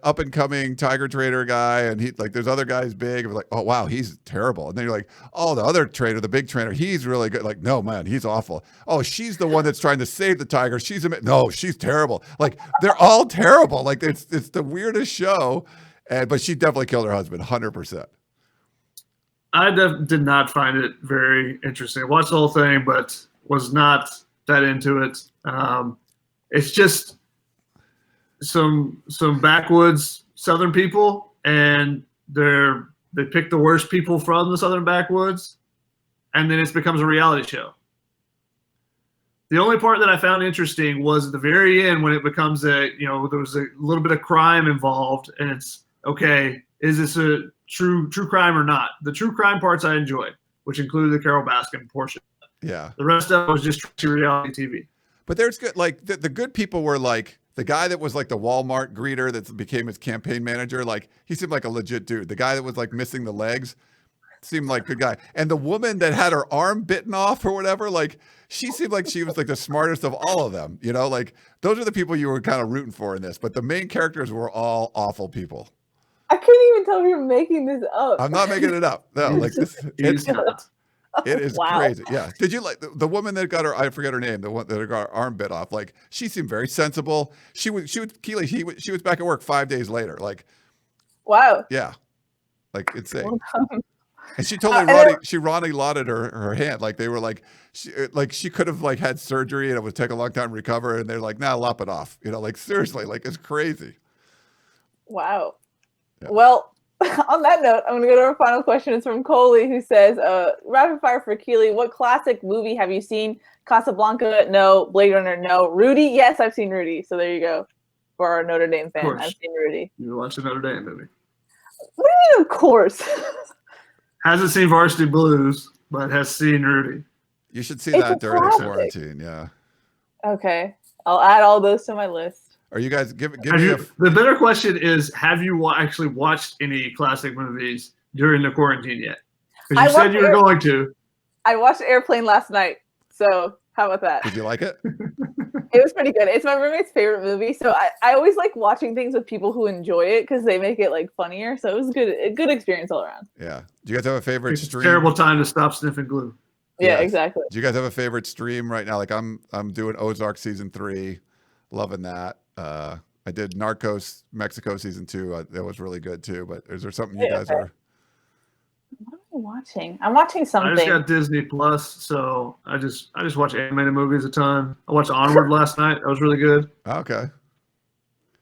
up and coming tiger trader guy, and he like there's other guys big. And like, oh wow, he's terrible. And then you're like, oh, the other trader, the big trader, he's really good. Like, no man, he's awful. Oh, she's the one that's trying to save the tiger. No, she's terrible. Like they're all terrible. Like it's the weirdest show. But she definitely killed her husband, 100%. I did not find it very interesting. I watched the whole thing, but was not that into it. It's just some backwoods Southern people, and they pick the worst people from the Southern backwoods, and then it becomes a reality show. The only part that I found interesting was at the very end when it becomes there was a little bit of crime involved, and it's okay, is this a true crime or not? The true crime parts I enjoyed, which included the Carol Baskin portion. Yeah. The rest of it was just reality TV. But there's good, like the good people were like the guy that was like the Walmart greeter that became his campaign manager. Like he seemed like a legit dude. The guy that was like missing the legs seemed like a good guy. And the woman that had her arm bitten off or whatever, like she seemed like she was like the smartest of all of them. Like those are the people you were kind of rooting for in this. But the main characters were all awful people. I couldn't even tell if you're making this up. I'm not making it up. No, like this. It is Wow. crazy. Yeah. Did you like the woman that got her? I forget her name. The one that got her arm bit off. Like she seemed very sensible. She was Keely. She was back at work 5 days later. Like, Wow. yeah, like insane. And she totally Ronnie lauded her hand. Like they were like she could have like had surgery and it would take a long time to recover. And they're like, nah, lop it off. You know, like seriously, like it's crazy. Wow. Yeah. Well, on that note, I'm going to go to our final question. It's from Coley, who says, rapid fire for Keely. What classic movie have you seen? Casablanca? No. Blade Runner? No. Rudy? Yes, I've seen Rudy. So there you go. For our Notre Dame fan, I've seen Rudy. You watched a Notre Dame movie. What do you mean, of course? Hasn't seen Varsity Blues, but has seen Rudy. You should see that during the quarantine. Yeah. Okay. I'll add all those to my list. Are you guys give me the better question is, have you actually watched any classic movies during the quarantine yet? Because you said you were going to. I watched Airplane last night. So how about that? Did you like it? It was pretty good. It's my roommate's favorite movie. So I always like watching things with people who enjoy it because they make it like funnier. So it was a good experience all around. Yeah. Do you guys have a favorite stream? Terrible time to stop sniffing glue. Yeah, exactly. Do you guys have a favorite stream right now? Like I'm doing Ozark season 3, loving that. I did Narcos Mexico season 2. That was really good too. But is there something you guys are? What am I watching? I'm watching something. I just got Disney Plus, so I just watch animated movies a ton. I watched Onward last night. That was really good. Okay.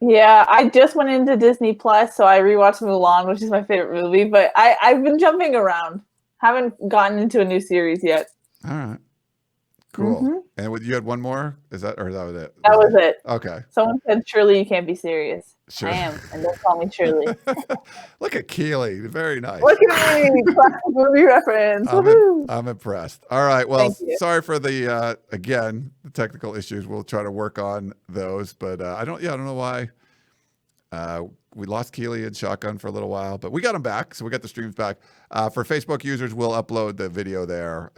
Yeah, I just went into Disney Plus, so I rewatched Mulan, which is my favorite movie. But I've been jumping around. Haven't gotten into a new series yet. All right. Cool. Mm-hmm. And you had one more? That was it? That was it. Okay. Someone said, "Surely you can't be serious." Sure. I am, and don't call me Shirley. Look at Keely. Very nice. Look at me. Classic movie reference. I'm impressed. All right. Well, sorry for the again the technical issues. We'll try to work on those, but I don't know why. We lost Keely and Shotgun for a little while, but we got them back. So we got the streams back. For Facebook users, we'll upload the video there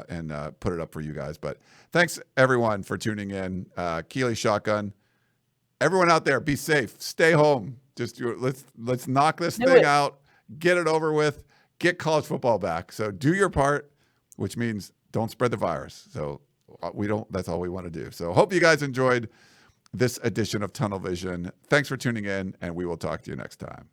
and put it up for you guys. But thanks everyone for tuning in. Keely, Shotgun, everyone out there, be safe. Stay home. Just let's knock this thing out. Get it over with. Get college football back. So do your part, which means don't spread the virus. So that's all we want to do. So hope you guys enjoyed this edition of Tunnel Vision. Thanks for tuning in, and we will talk to you next time.